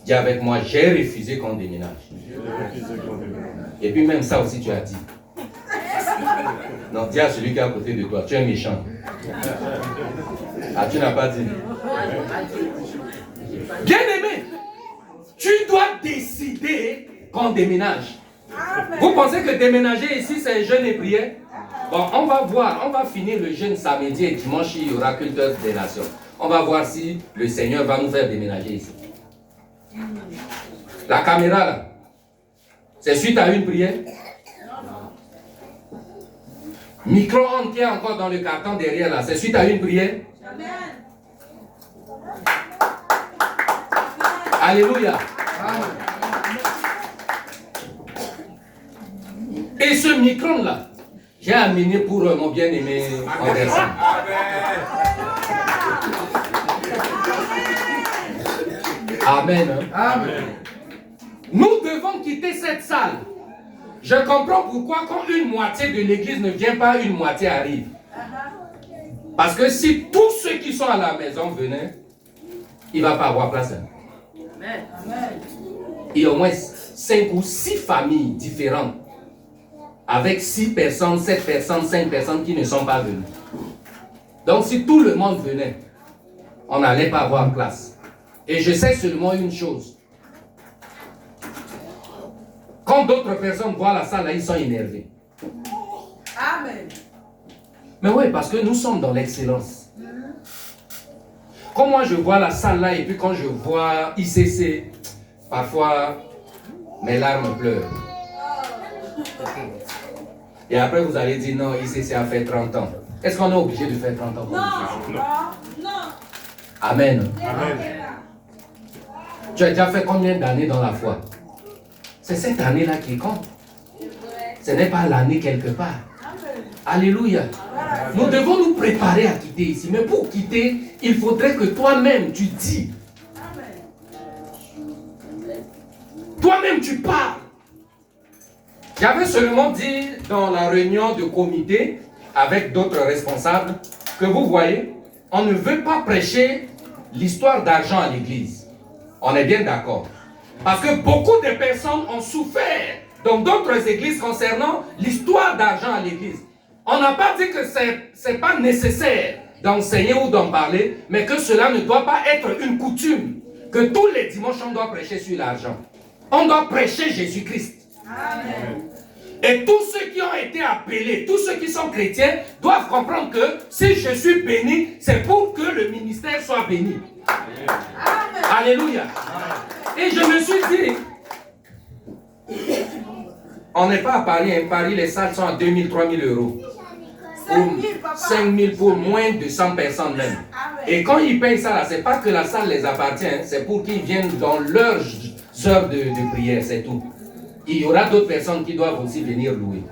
Dis avec moi, j'ai refusé qu'on déménage. Et puis même ça aussi tu as dit. Non, dis à celui qui est à côté de toi, tu es méchant. Ah, tu n'as pas dit. Bien aimé, tu dois décider qu'on déménage. Amen. Vous pensez que déménager ici c'est jeûne et prière? Bon, on va voir, on va finir le jeûne samedi et dimanche, il y aura culte des nations. On va voir si le Seigneur va nous faire déménager ici. La caméra là, c'est suite à une prière? Micro-ondes qui est encore dans le carton derrière là, c'est suite à une prière? Amen. Alléluia. Et ce micro là, j'ai amené pour mon bien-aimé Anderson. Amen. Amen. Nous devons quitter cette salle. Je comprends pourquoi quand une moitié de l'église ne vient pas, une moitié arrive. Parce que si tous ceux qui sont à la maison venaient, il ne va pas avoir place. Amen. Il y a au moins 5 ou 6 familles différentes. Avec 6 personnes, 7 personnes, 5 personnes qui ne sont pas venues. Donc si tout le monde venait, on n'allait pas avoir place. Et je sais seulement une chose. Quand d'autres personnes voient la salle là, ils sont énervés. Amen. Mais oui, parce que nous sommes dans l'excellence. Quand moi je vois la salle là et puis quand je vois ICC, parfois mes larmes pleurent. Et après vous allez dire non, ICC a fait 30 ans. Est-ce qu'on est obligé de faire 30 ans comme ICC? Non. Amen. Amen. Tu as déjà fait combien d'années dans la foi? C'est cette année-là qui compte. Ce n'est pas l'année quelque part. Alléluia. Nous devons nous préparer à quitter ici. Mais pour quitter, il faudrait que toi-même tu dis. Toi-même tu parles. J'avais seulement dit dans la réunion de comité avec d'autres responsables que vous voyez, on ne veut pas prêcher l'histoire d'argent à l'église. On est bien d'accord. Parce que beaucoup de personnes ont souffert dans d'autres églises concernant l'histoire d'argent à l'église. On n'a pas dit que ce n'est pas nécessaire d'enseigner ou d'en parler, mais que cela ne doit pas être une coutume. Que tous les dimanches, on doit prêcher sur l'argent. On doit prêcher Jésus-Christ. Amen. Et tous ceux qui ont été appelés, tous ceux qui sont chrétiens, doivent comprendre que si je suis béni, c'est pour que le ministère soit béni. Amen. Alléluia. Et je me suis dit, on n'est pas à Paris, hein. Paris, les salles sont à 2 000, 3 000 euros. 5 000 pour moins de 100 personnes même. Et quand ils payent ça, là, c'est pas que la salle les appartient, hein. C'est pour qu'ils viennent dans leurs heures de prière, c'est tout. Il y aura d'autres personnes qui doivent aussi venir louer.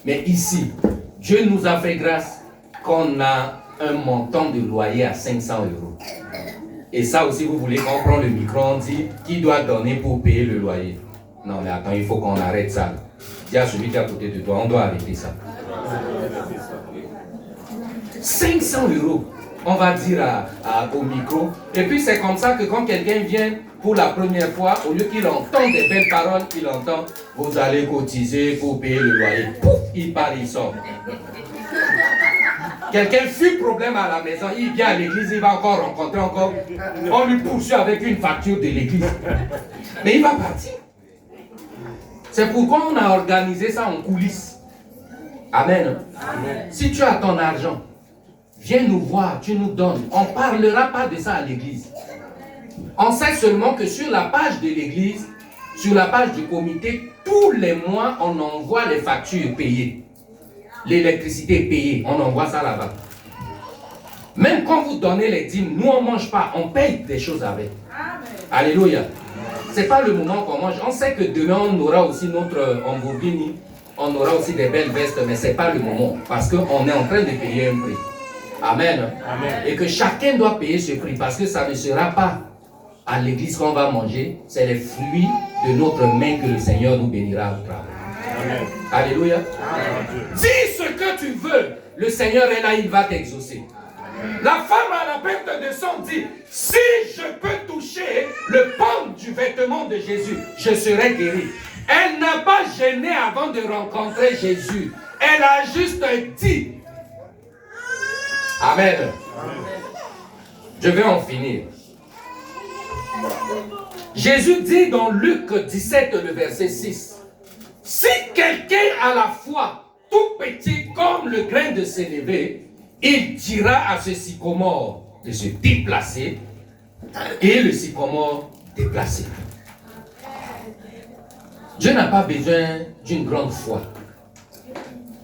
Mais ici, Dieu nous a fait grâce qu'on a un montant de loyer à 500 euros. Et ça aussi, vous voulez qu'on prend le micro, on dit qui doit donner pour payer le loyer. Non, mais attends, il faut qu'on arrête ça. Dis à celui qui est à côté de toi, on doit arrêter ça. 500 euros, on va dire au micro. Et puis c'est comme ça que quand quelqu'un vient pour la première fois, au lieu qu'il entende des belles paroles, il entend « Vous allez cotiser pour payer le loyer ». Pouf, il part, il sort. Quelqu'un fuit problème à la maison, il vient à l'église, il va encore rencontrer encore. On lui poursuit avec une facture de l'église. Mais il va partir. C'est pourquoi on a organisé ça en coulisses. Amen. Amen. Si tu as ton argent, viens nous voir, tu nous donnes. On ne parlera pas de ça à l'église. On sait seulement que sur la page de l'église, sur la page du comité, tous les mois, on envoie les factures payées. L'électricité est payée, on envoie ça là-bas. Même quand vous donnez les dîmes, nous on ne mange pas, on paye des choses avec. Amen. Alléluia. Ce n'est pas le moment qu'on mange. On sait que demain on aura aussi notre hamburgini, on aura aussi des belles vestes, mais ce n'est pas le moment. Parce qu'on est en train de payer un prix. Amen. Amen. Et que chacun doit payer ce prix parce que ça ne sera pas à l'église qu'on va manger, c'est les fruits de notre main que le Seigneur nous bénira au travail. Amen. Alléluia. Amen. Dis ce que tu veux, le Seigneur est là, il va t'exaucer. La femme à la perte de sang dit, si je peux toucher le pan du vêtement de Jésus, je serai guéri. Elle n'a pas gêné avant de rencontrer Jésus. Elle a juste dit. Amen. Amen. Je vais en finir. Jésus dit dans Luc 17, le verset 6, si quelqu'un a la foi tout petit comme le grain de sénévé, il dira à ce sycomore de se déplacer et le sycomore déplacé. Dieu n'a pas besoin d'une grande foi.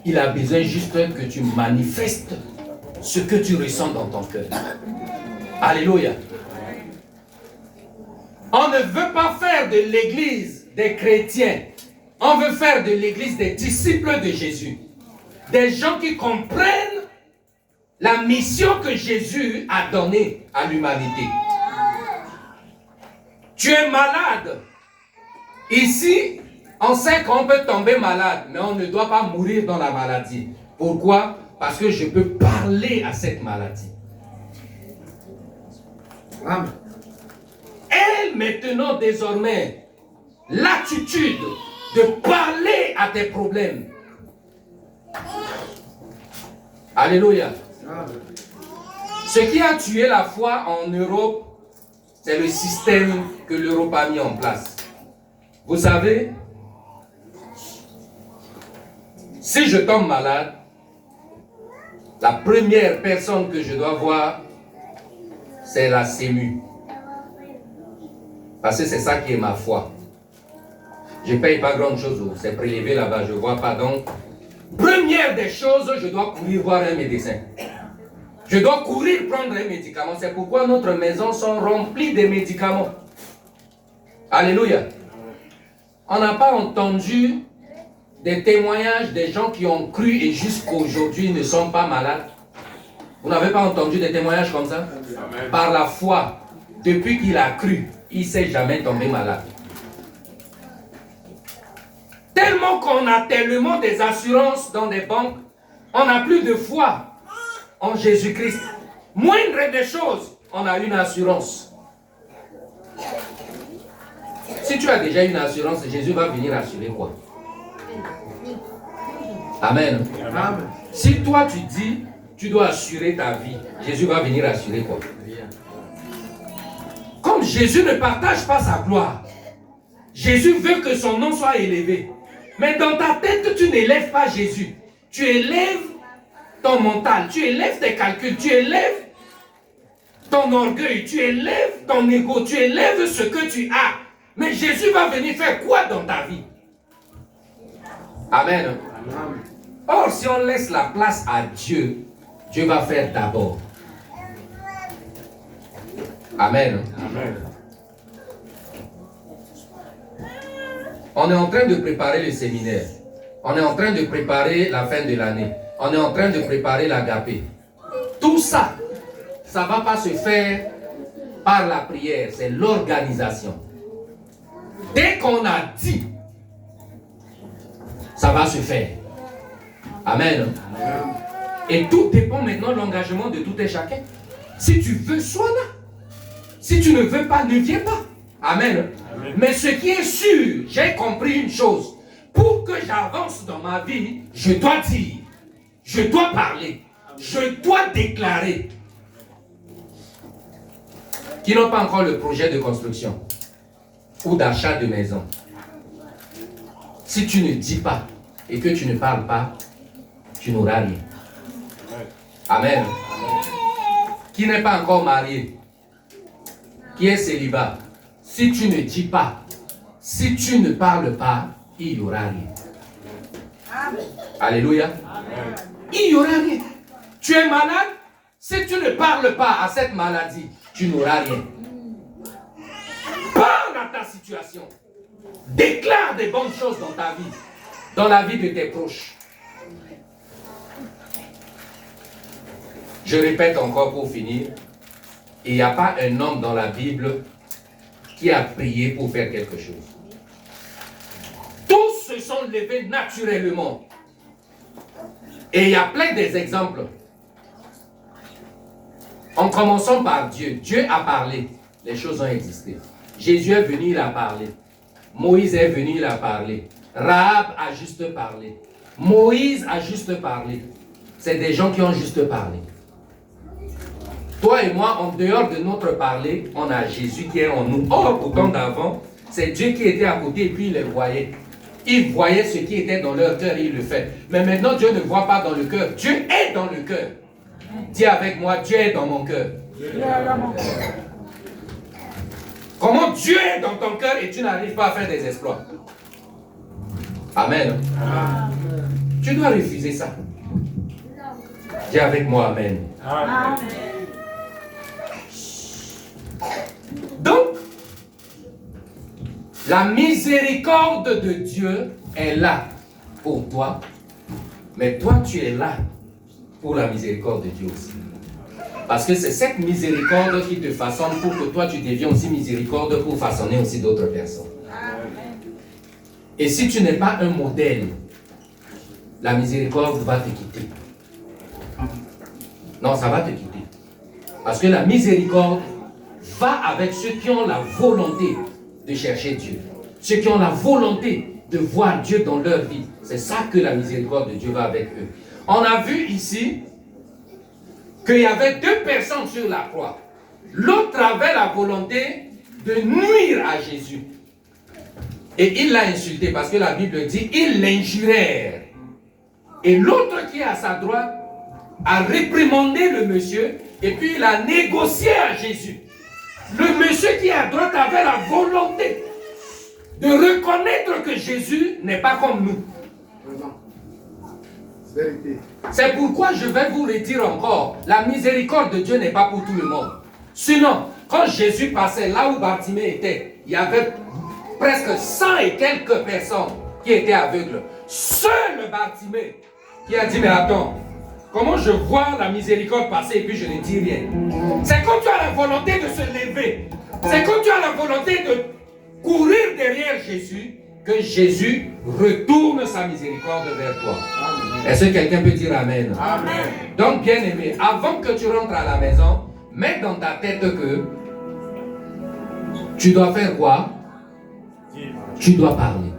Il a besoin juste que tu manifestes ce que tu ressens dans ton cœur. Alléluia. On ne veut pas faire de l'église des chrétiens. On veut faire de l'église des disciples de Jésus. Des gens qui comprennent la mission que Jésus a donnée à l'humanité. Tu es malade. Ici, on sait qu'on peut tomber malade, mais on ne doit pas mourir dans la maladie. Pourquoi? Parce que je peux parler à cette maladie. Amen. Et maintenant, désormais, l'attitude de parler à tes problèmes. Alléluia. Ce qui a tué la foi en Europe, c'est le système que l'Europe a mis en place. Vous savez, si je tombe malade, la première personne que je dois voir, c'est la SEMU. Parce que c'est ça qui est ma foi. Je ne paye pas grand chose, c'est prélevé là-bas, je ne vois pas. Donc, première des choses, je dois courir voir un médecin. Je dois courir prendre un médicament. C'est pourquoi notre maison sont remplies de médicaments. Alléluia. On n'a pas entendu des témoignages des gens qui ont cru et jusqu'aujourd'hui ne sont pas malades? Vous n'avez pas entendu des témoignages comme ça? Amen. Par la foi, depuis qu'il a cru, il ne s'est jamais tombé malade. Tellement qu'on a tellement des assurances dans des banques, on n'a plus de foi en Jésus-Christ. Moindre des choses, on a une assurance. Si tu as déjà une assurance, Jésus va venir assurer quoi? Amen. Amen. Si toi tu dis, tu dois assurer ta vie, Jésus va venir assurer quoi? Comme Jésus ne partage pas sa gloire, Jésus veut que son nom soit élevé. Mais dans ta tête, tu n'élèves pas Jésus. Tu élèves ton mental, tu élèves tes calculs, tu élèves ton orgueil, tu élèves ton ego, tu élèves ce que tu as. Mais Jésus va venir faire quoi dans ta vie? Amen. Or, si on laisse la place à Dieu, Dieu va faire d'abord. Amen. Amen. On est en train de préparer le séminaire. On est en train de préparer la fin de l'année. On est en train de préparer l'agapé. Tout ça, ça ne va pas se faire par la prière. C'est l'organisation. Dès qu'on a dit, ça va se faire. Amen. Amen. Et tout dépend maintenant de l'engagement de tout et chacun. Si tu veux, sois là. Si tu ne veux pas, ne viens pas. Amen. Amen. Mais ce qui est sûr, j'ai compris une chose. Pour que j'avance dans ma vie, je dois dire, je dois parler, je dois déclarer. Qui n'ont pas encore le projet de construction ou d'achat de maison. Si tu ne dis pas et que tu ne parles pas, tu n'auras rien. Amen. Amen. Qui n'est pas encore marié, qui est célibat, si tu ne dis pas, si tu ne parles pas, il n'y aura rien. Amen. Alléluia. Amen. Il n'y aura rien. Tu es malade, si tu ne parles pas à cette maladie, tu n'auras rien. Parle à ta situation. Déclare des bonnes choses dans ta vie, dans la vie de tes proches. Je répète encore pour finir, il n'y a pas un homme dans la Bible qui a prié pour faire quelque chose. Tous se sont levés naturellement. Et il y a plein d'exemples. En commençant par Dieu. Dieu a parlé, les choses ont existé. Jésus est venu, il a parlé. Moïse est venu, il a parlé. Rahab a juste parlé. Moïse a juste parlé. C'est des gens qui ont juste parlé. Toi et moi, en dehors de notre parler, on a Jésus qui est en nous. Or, au temps d'avant, c'est Dieu qui était à côté et puis il les voyait. Il voyait ce qui était dans leur cœur et il le fait. Mais maintenant, Dieu ne voit pas dans le cœur. Dieu est dans le cœur. Dis avec moi, Dieu est dans mon cœur. Comment Dieu est dans ton cœur et tu n'arrives pas à faire des exploits? Amen. Amen. Tu dois refuser ça. Dis avec moi, Amen. Amen. Donc, la miséricorde de Dieu est là pour toi, mais toi tu es là pour la miséricorde de Dieu aussi. Parce que c'est cette miséricorde qui te façonne pour que toi tu deviens aussi miséricorde pour façonner aussi d'autres personnes. Et si tu n'es pas un modèle, la miséricorde va te quitter. Non, ça va te quitter. Parce que la miséricorde va avec ceux qui ont la volonté de chercher Dieu. Ceux qui ont la volonté de voir Dieu dans leur vie. C'est ça que la miséricorde de Dieu va avec eux. On a vu ici qu'il y avait deux personnes sur la croix. L'autre avait la volonté de nuire à Jésus. Et il l'a insulté parce que la Bible dit ils l'injurèrent. Et l'autre qui est à sa droite a réprimandé le monsieur et puis il a négocié à Jésus. Le monsieur qui est à droite avait la volonté de reconnaître que Jésus n'est pas comme nous. C'est pourquoi je vais vous le dire encore. La miséricorde de Dieu n'est pas pour tout le monde. Sinon, quand Jésus passait là où Bartimée était, il y avait presque 100 et quelques personnes qui étaient aveugles. Seul Bartimée qui a dit, mais attends, comment je vois la miséricorde passer et puis je ne dis rien. C'est quand tu as la volonté de se lever, c'est quand tu as la volonté de courir derrière Jésus, que Jésus retourne sa miséricorde vers toi. Est-ce que quelqu'un peut dire Amen? Amen. Donc, bien aimé, avant que tu rentres à la maison, mets dans ta tête que tu dois faire quoi? Tu dois parler.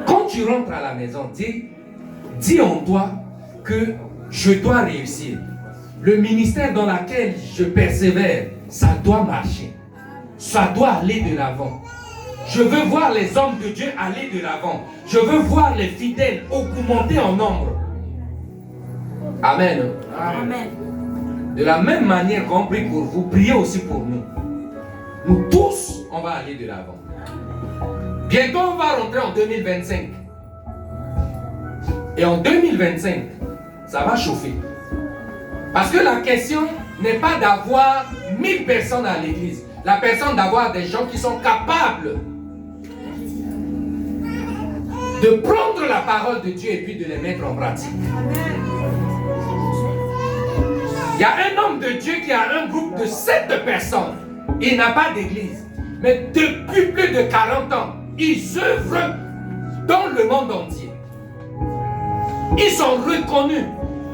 Quand tu rentres à la maison, dis en toi que je dois réussir. Le ministère dans lequel je persévère, ça doit marcher. Ça doit aller de l'avant. Je veux voir les hommes de Dieu aller de l'avant. Je veux voir les fidèles augmenter en nombre. Amen. Amen. De la même manière qu'on prie pour vous, priez aussi pour nous. Nous tous, on va aller de l'avant. Bientôt, on va rentrer en 2025. Et en 2025, ça va chauffer. Parce que la question n'est pas d'avoir 1000 personnes à l'église. La personne d'avoir des gens qui sont capables de prendre la parole de Dieu et puis de les mettre en pratique. Il y a un homme de Dieu qui a un groupe de 7 personnes. Il n'a pas d'église. Mais depuis plus de 40 ans, ils œuvrent dans le monde entier. Ils sont reconnus.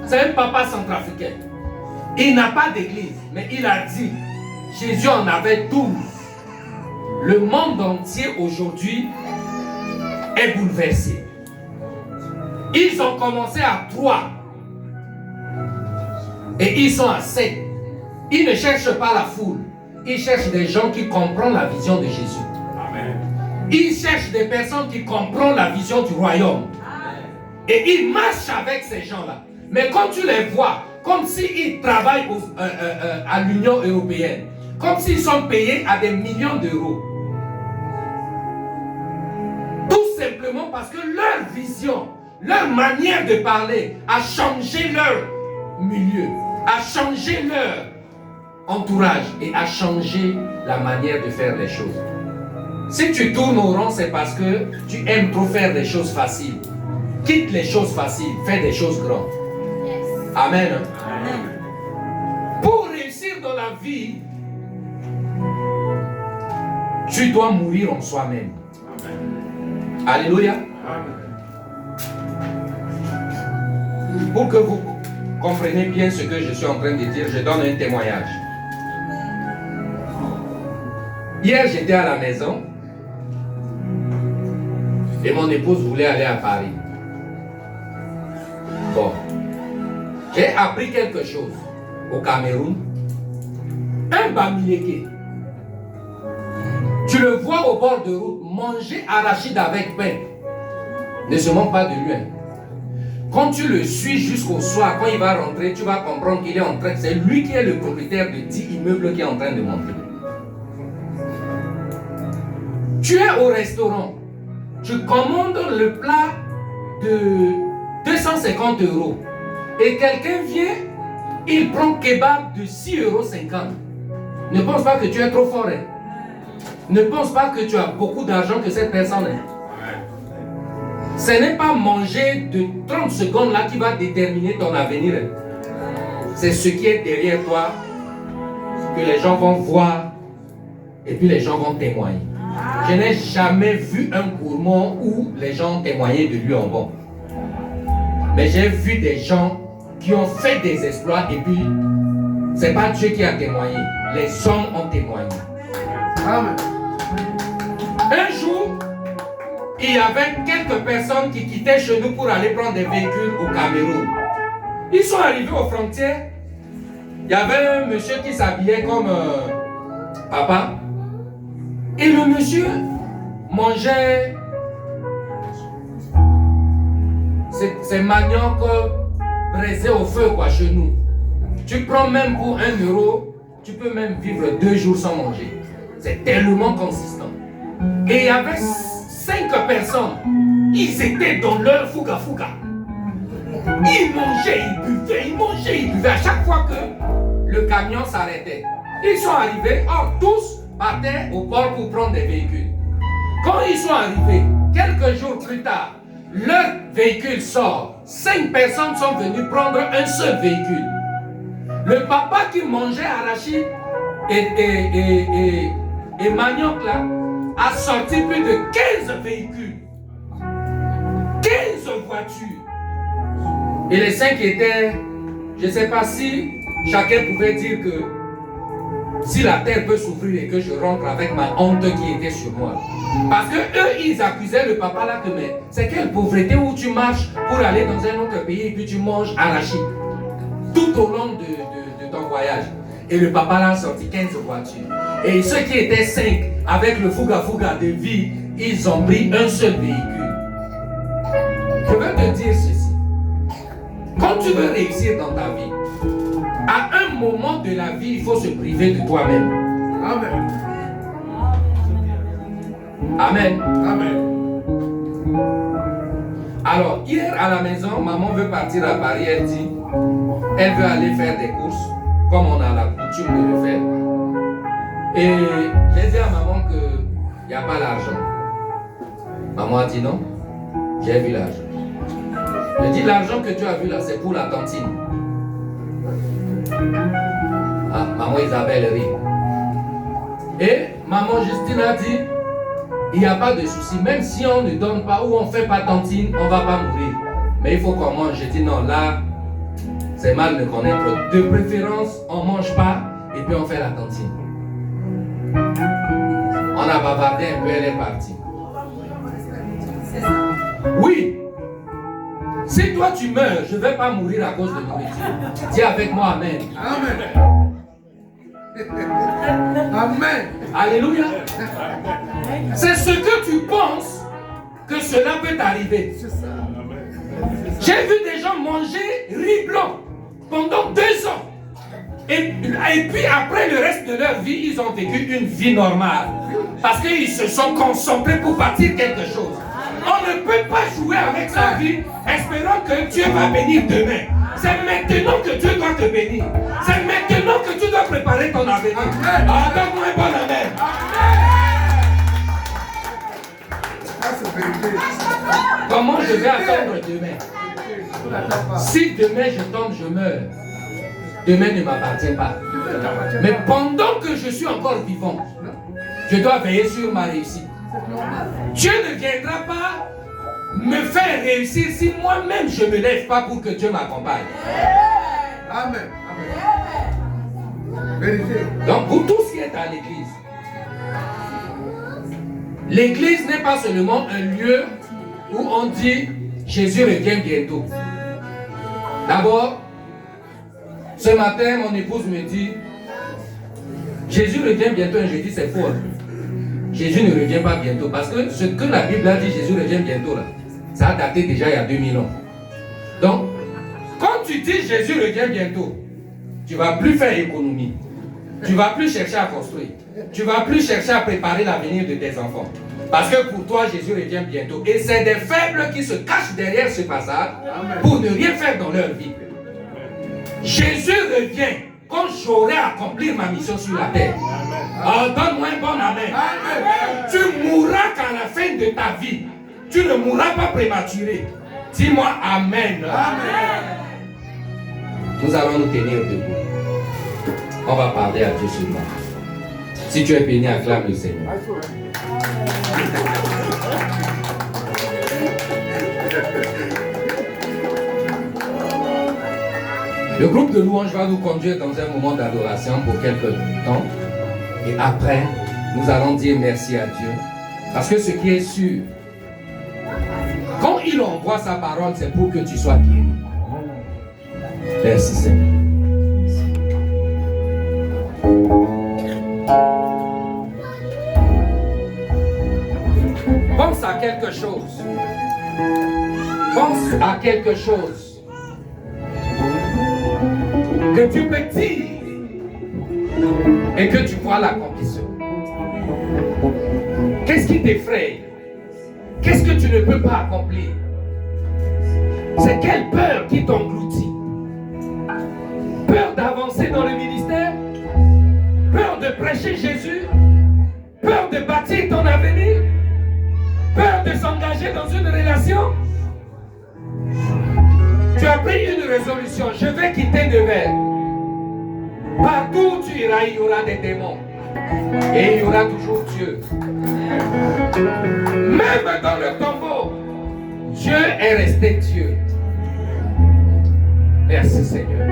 C'est un papa centrafricain. Il n'a pas d'église. Mais il a dit, Jésus en avait 12. Le monde entier aujourd'hui est bouleversé. Ils ont commencé à 3. Et ils sont à 7. Ils ne cherchent pas la foule. Ils cherchent des gens qui comprennent la vision de Jésus. Amen. Ils cherchent des personnes qui comprennent la vision du royaume. Et ils marchent avec ces gens-là. Mais quand tu les vois, comme s'ils travaillent à l'Union européenne, comme s'ils sont payés à des millions d'euros. Tout simplement parce que leur vision, leur manière de parler a changé leur milieu, a changé leur entourage et a changé la manière de faire les choses. Si tu tournes au rond, c'est parce que tu aimes trop faire des choses faciles. Quitte les choses faciles, fais des choses grandes. Amen. Amen. Pour réussir dans la vie, tu dois mourir en soi-même. Alléluia. Pour que vous compreniez bien ce que je suis en train de dire, je donne un témoignage. Hier, j'étais à la maison et mon épouse voulait aller à Paris. Bon, j'ai appris quelque chose au Cameroun. Un Bamileke, tu le vois au bord de route manger arachide avec pain. Ne se moque pas de lui. Quand tu le suis jusqu'au soir, quand il va rentrer, tu vas comprendre qu'il est en train, c'est lui qui est le propriétaire de 10 immeubles qui est en train de monter. Tu es au restaurant, tu commandes le plat de 250 € et quelqu'un vient, il prend kebab de 6,50 €. Ne pense pas que tu es trop fort. Hein? Ne pense pas que tu as beaucoup d'argent que cette personne. Hein? Ce n'est pas manger de 30 secondes là qui va déterminer ton avenir. Hein? C'est ce qui est derrière toi que les gens vont voir et puis les gens vont témoigner. Je n'ai jamais vu un gourmand où les gens témoignaient de lui en bon. Mais j'ai vu des gens qui ont fait des exploits et puis c'est pas Dieu qui a témoigné. Les hommes ont témoigné. Amen. Un jour, il y avait quelques personnes qui quittaient chez nous pour aller prendre des véhicules au Cameroun. Ils sont arrivés aux frontières. Il y avait un monsieur qui s'habillait comme papa. Et le monsieur mangeait ces manioc braisés au feu quoi, chez nous. Tu prends même pour 1 €, tu peux même vivre 2 jours sans manger. C'est tellement consistant. Et il y avait 5 personnes. Ils étaient dans leur fouga. Ils mangeaient, ils buvaient, ils mangeaient, ils buvaient. À chaque fois que le camion s'arrêtait, ils sont arrivés, tous partaient au port pour prendre des véhicules. Quand ils sont arrivés, quelques jours plus tard, leur véhicule sort. 5 personnes sont venues prendre un seul véhicule. Le papa qui mangeait arachide et manioc là, a sorti plus de 15 véhicules. 15 voitures. Et les 5 étaient, je ne sais pas si chacun pouvait dire que si la terre peut souffrir et que je rentre avec ma honte qui était sur moi. Parce que eux, ils accusaient le papa là que mais c'est quelle pauvreté où tu marches pour aller dans un autre pays et puis tu manges arachide tout au long de ton voyage. Et le papa là a sorti 15 voitures. Et ceux qui étaient 5 avec le fouga-fouga de vie, ils ont pris un seul véhicule. Je veux te dire ceci. Quand tu veux réussir dans ta vie, à un moment de la vie, il faut se priver de toi-même. Amen. Amen. Amen. Alors, hier à la maison, maman veut partir à Paris, elle dit, elle veut aller faire des courses, comme on a la coutume de le faire. Et j'ai dit à maman qu'il n'y a pas l'argent. Maman a dit non, j'ai vu l'argent. Je dis l'argent que tu as vu là, c'est pour la cantine. Ah, maman Isabelle rit. Et maman Justine a dit, il n'y a pas de souci, même si on ne donne pas ou on ne fait pas cantine, on ne va pas mourir. Mais il faut qu'on mange. J'ai dit non, là, c'est mal de connaître. De préférence, on ne mange pas et puis on fait la cantine. On a bavardé un peu, elle est partie. Oui. Si toi tu meurs, je ne vais pas mourir à cause de nourriture. Dis avec moi Amen. Amen. Amen. Alléluia. C'est ce que tu penses que cela peut t'arriver. J'ai vu des gens manger riz blanc pendant 2 ans. Et puis après le reste de leur vie, ils ont vécu une vie normale. Parce qu'ils se sont concentrés pour bâtir quelque chose. On ne peut pas jouer avec sa vie espérant que Dieu va bénir demain. C'est maintenant que Dieu doit te bénir. C'est maintenant que tu dois préparer ton avenir. Ah, donne-moi un bon amen. Comment je vais attendre demain? Si demain je tombe, je meurs. Demain ne m'appartient pas. Mais pendant que je suis encore vivant, je dois veiller sur ma réussite. Dieu ne viendra pas me faire réussir si moi-même je ne me lève pas pour que Dieu m'accompagne. Amen. Amen. Donc pour tout ce qui est à l'église, l'église n'est pas seulement un lieu où on dit Jésus revient bientôt. D'abord, ce matin, mon épouse me dit Jésus revient bientôt. Et je dis c'est faux. Jésus ne revient pas bientôt. Parce que ce que la Bible a dit, Jésus revient bientôt là, ça a daté déjà il y a 2000 ans. Donc, quand tu dis Jésus revient bientôt, tu ne vas plus faire économie. Tu ne vas plus chercher à construire. Tu ne vas plus chercher à préparer l'avenir de tes enfants. Parce que pour toi, Jésus revient bientôt. Et c'est des faibles qui se cachent derrière ce passage pour ne rien faire dans leur vie. Jésus revient quand j'aurai accompli ma mission sur la terre. Oh, donne-moi un bon amen. Amen. Tu mourras qu'à la fin de ta vie. Tu ne mourras pas prématuré. Dis-moi amen. Amen. Nous allons nous tenir debout. On va parler à Dieu seulement. Si tu es béni, acclame le Seigneur. Le groupe de louanges va nous conduire dans un moment d'adoration pour quelques temps. Et après, nous allons dire merci à Dieu. Parce que ce qui est sûr, quand il envoie sa parole, c'est pour que tu sois guéri. Merci Seigneur. Pense à quelque chose. Pense à quelque chose que tu peux dire et que tu vois l'accomplissement. Qu'est-ce qui t'effraie? Qu'est-ce que tu ne peux pas accomplir? C'est quelle peur qui t'engloutit? Peur d'avancer dans le ministère? Peur de prêcher Jésus? Peur de bâtir ton avenir? Peur de s'engager dans une relation? pris une résolution. Je vais quitter Nevers. Partout où tu iras, il y aura des démons. Et il y aura toujours Dieu. Même dans le tombeau, Dieu est resté Dieu. Merci Seigneur.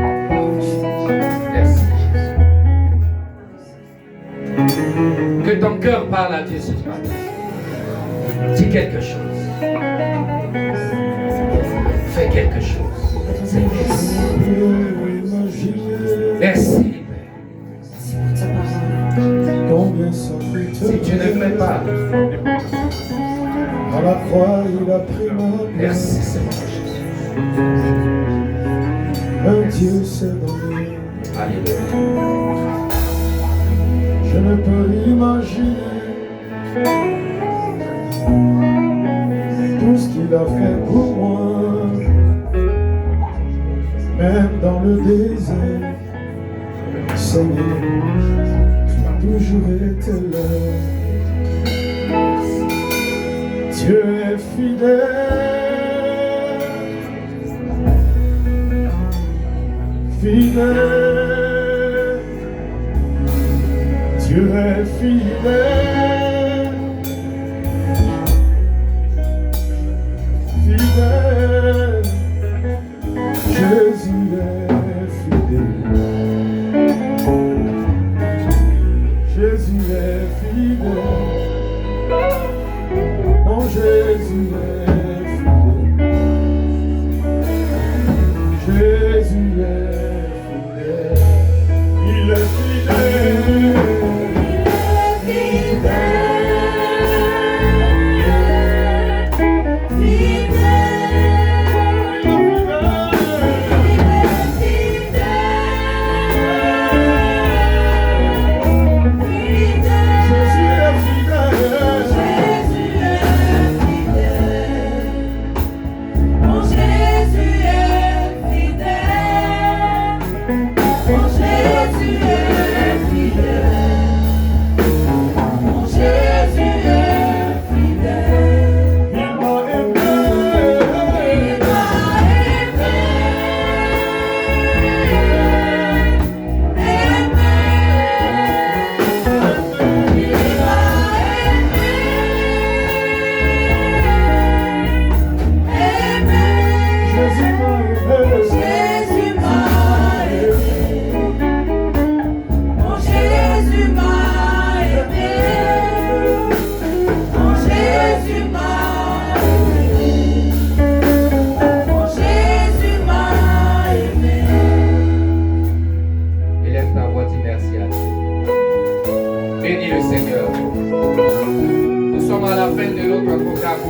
Merci Jésus. Que ton cœur parle à Dieu ce matin. Dis quelque chose. Fais quelque chose. Merci. Si tu ne fais pas, à la croix il a pris ma place. merci Seigneur Jésus. Un Dieu s'est donné. Alléluia. Je ne peux imaginer tout ce qu'il a fait pour moi. Même dans le désert, Seigneur, tu as toujours été là. Dieu est fidèle, fidèle. Dieu est fidèle, fidèle. Jésus est fidèle. Jésus est fidèle. Non, Jésus est fidèle. Jésus est fidèle. Il est fidèle.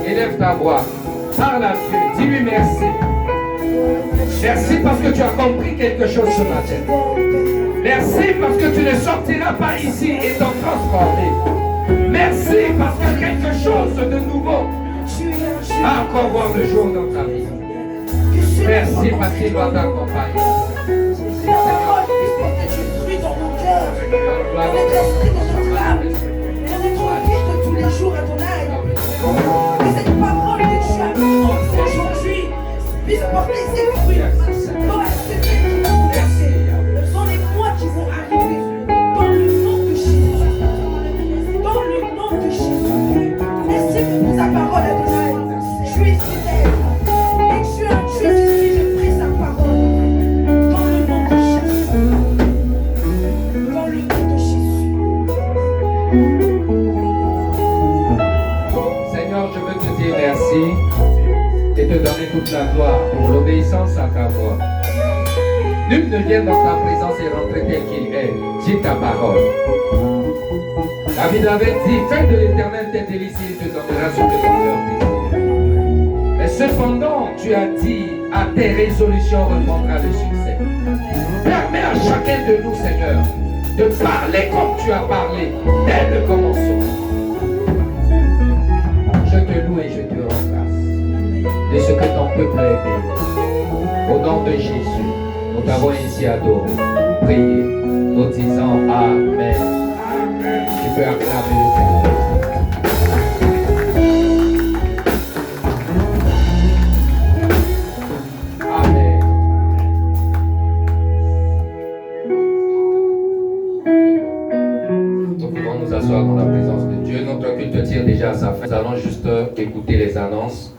Élève ta voix, parle à Dieu, dis-lui merci. Merci parce que tu as compris quelque chose ce matin. Merci parce que tu ne sortiras pas ici étant transformé. Merci parce que quelque chose de nouveau va encore voir le jour dans ta vie. Merci parce qu'il va t'accompagner. Cette parole que tu as mis en aujourd'hui puisse porter ses fruits dans la semaine qui va commencer, dans les mois qui vont arriver, dans le nom de Jésus. Dans le nom de Jésus. Merci pour ta parole, Adonai. Tu es fidèle et tu es un Dieu qui suit pris sa parole. Dans le nom de Jésus. Dans le nom de Jésus. Je veux te dire merci et te donner toute la gloire pour l'obéissance à ta voix. Nul ne vient dans ta présence et rentrer tel qu'il est. Dis ta parole. David avait dit, fais de l'Éternel tes délices, il te donnera ce que ton cœur désire. Mais cependant, tu as dit, à tes résolutions répondra le succès. Permets à chacun de nous, Seigneur, de parler comme tu as parlé dès le commencement. Je te loue et je te rends grâce de ce que ton peuple a aimé. Au nom de Jésus, nous t'avons ainsi adoré, prié, nous disant Amen. Tu peux acclamer le Seigneur. Amen. culte tire déjà à sa fin. Nous allons juste écouter les annonces.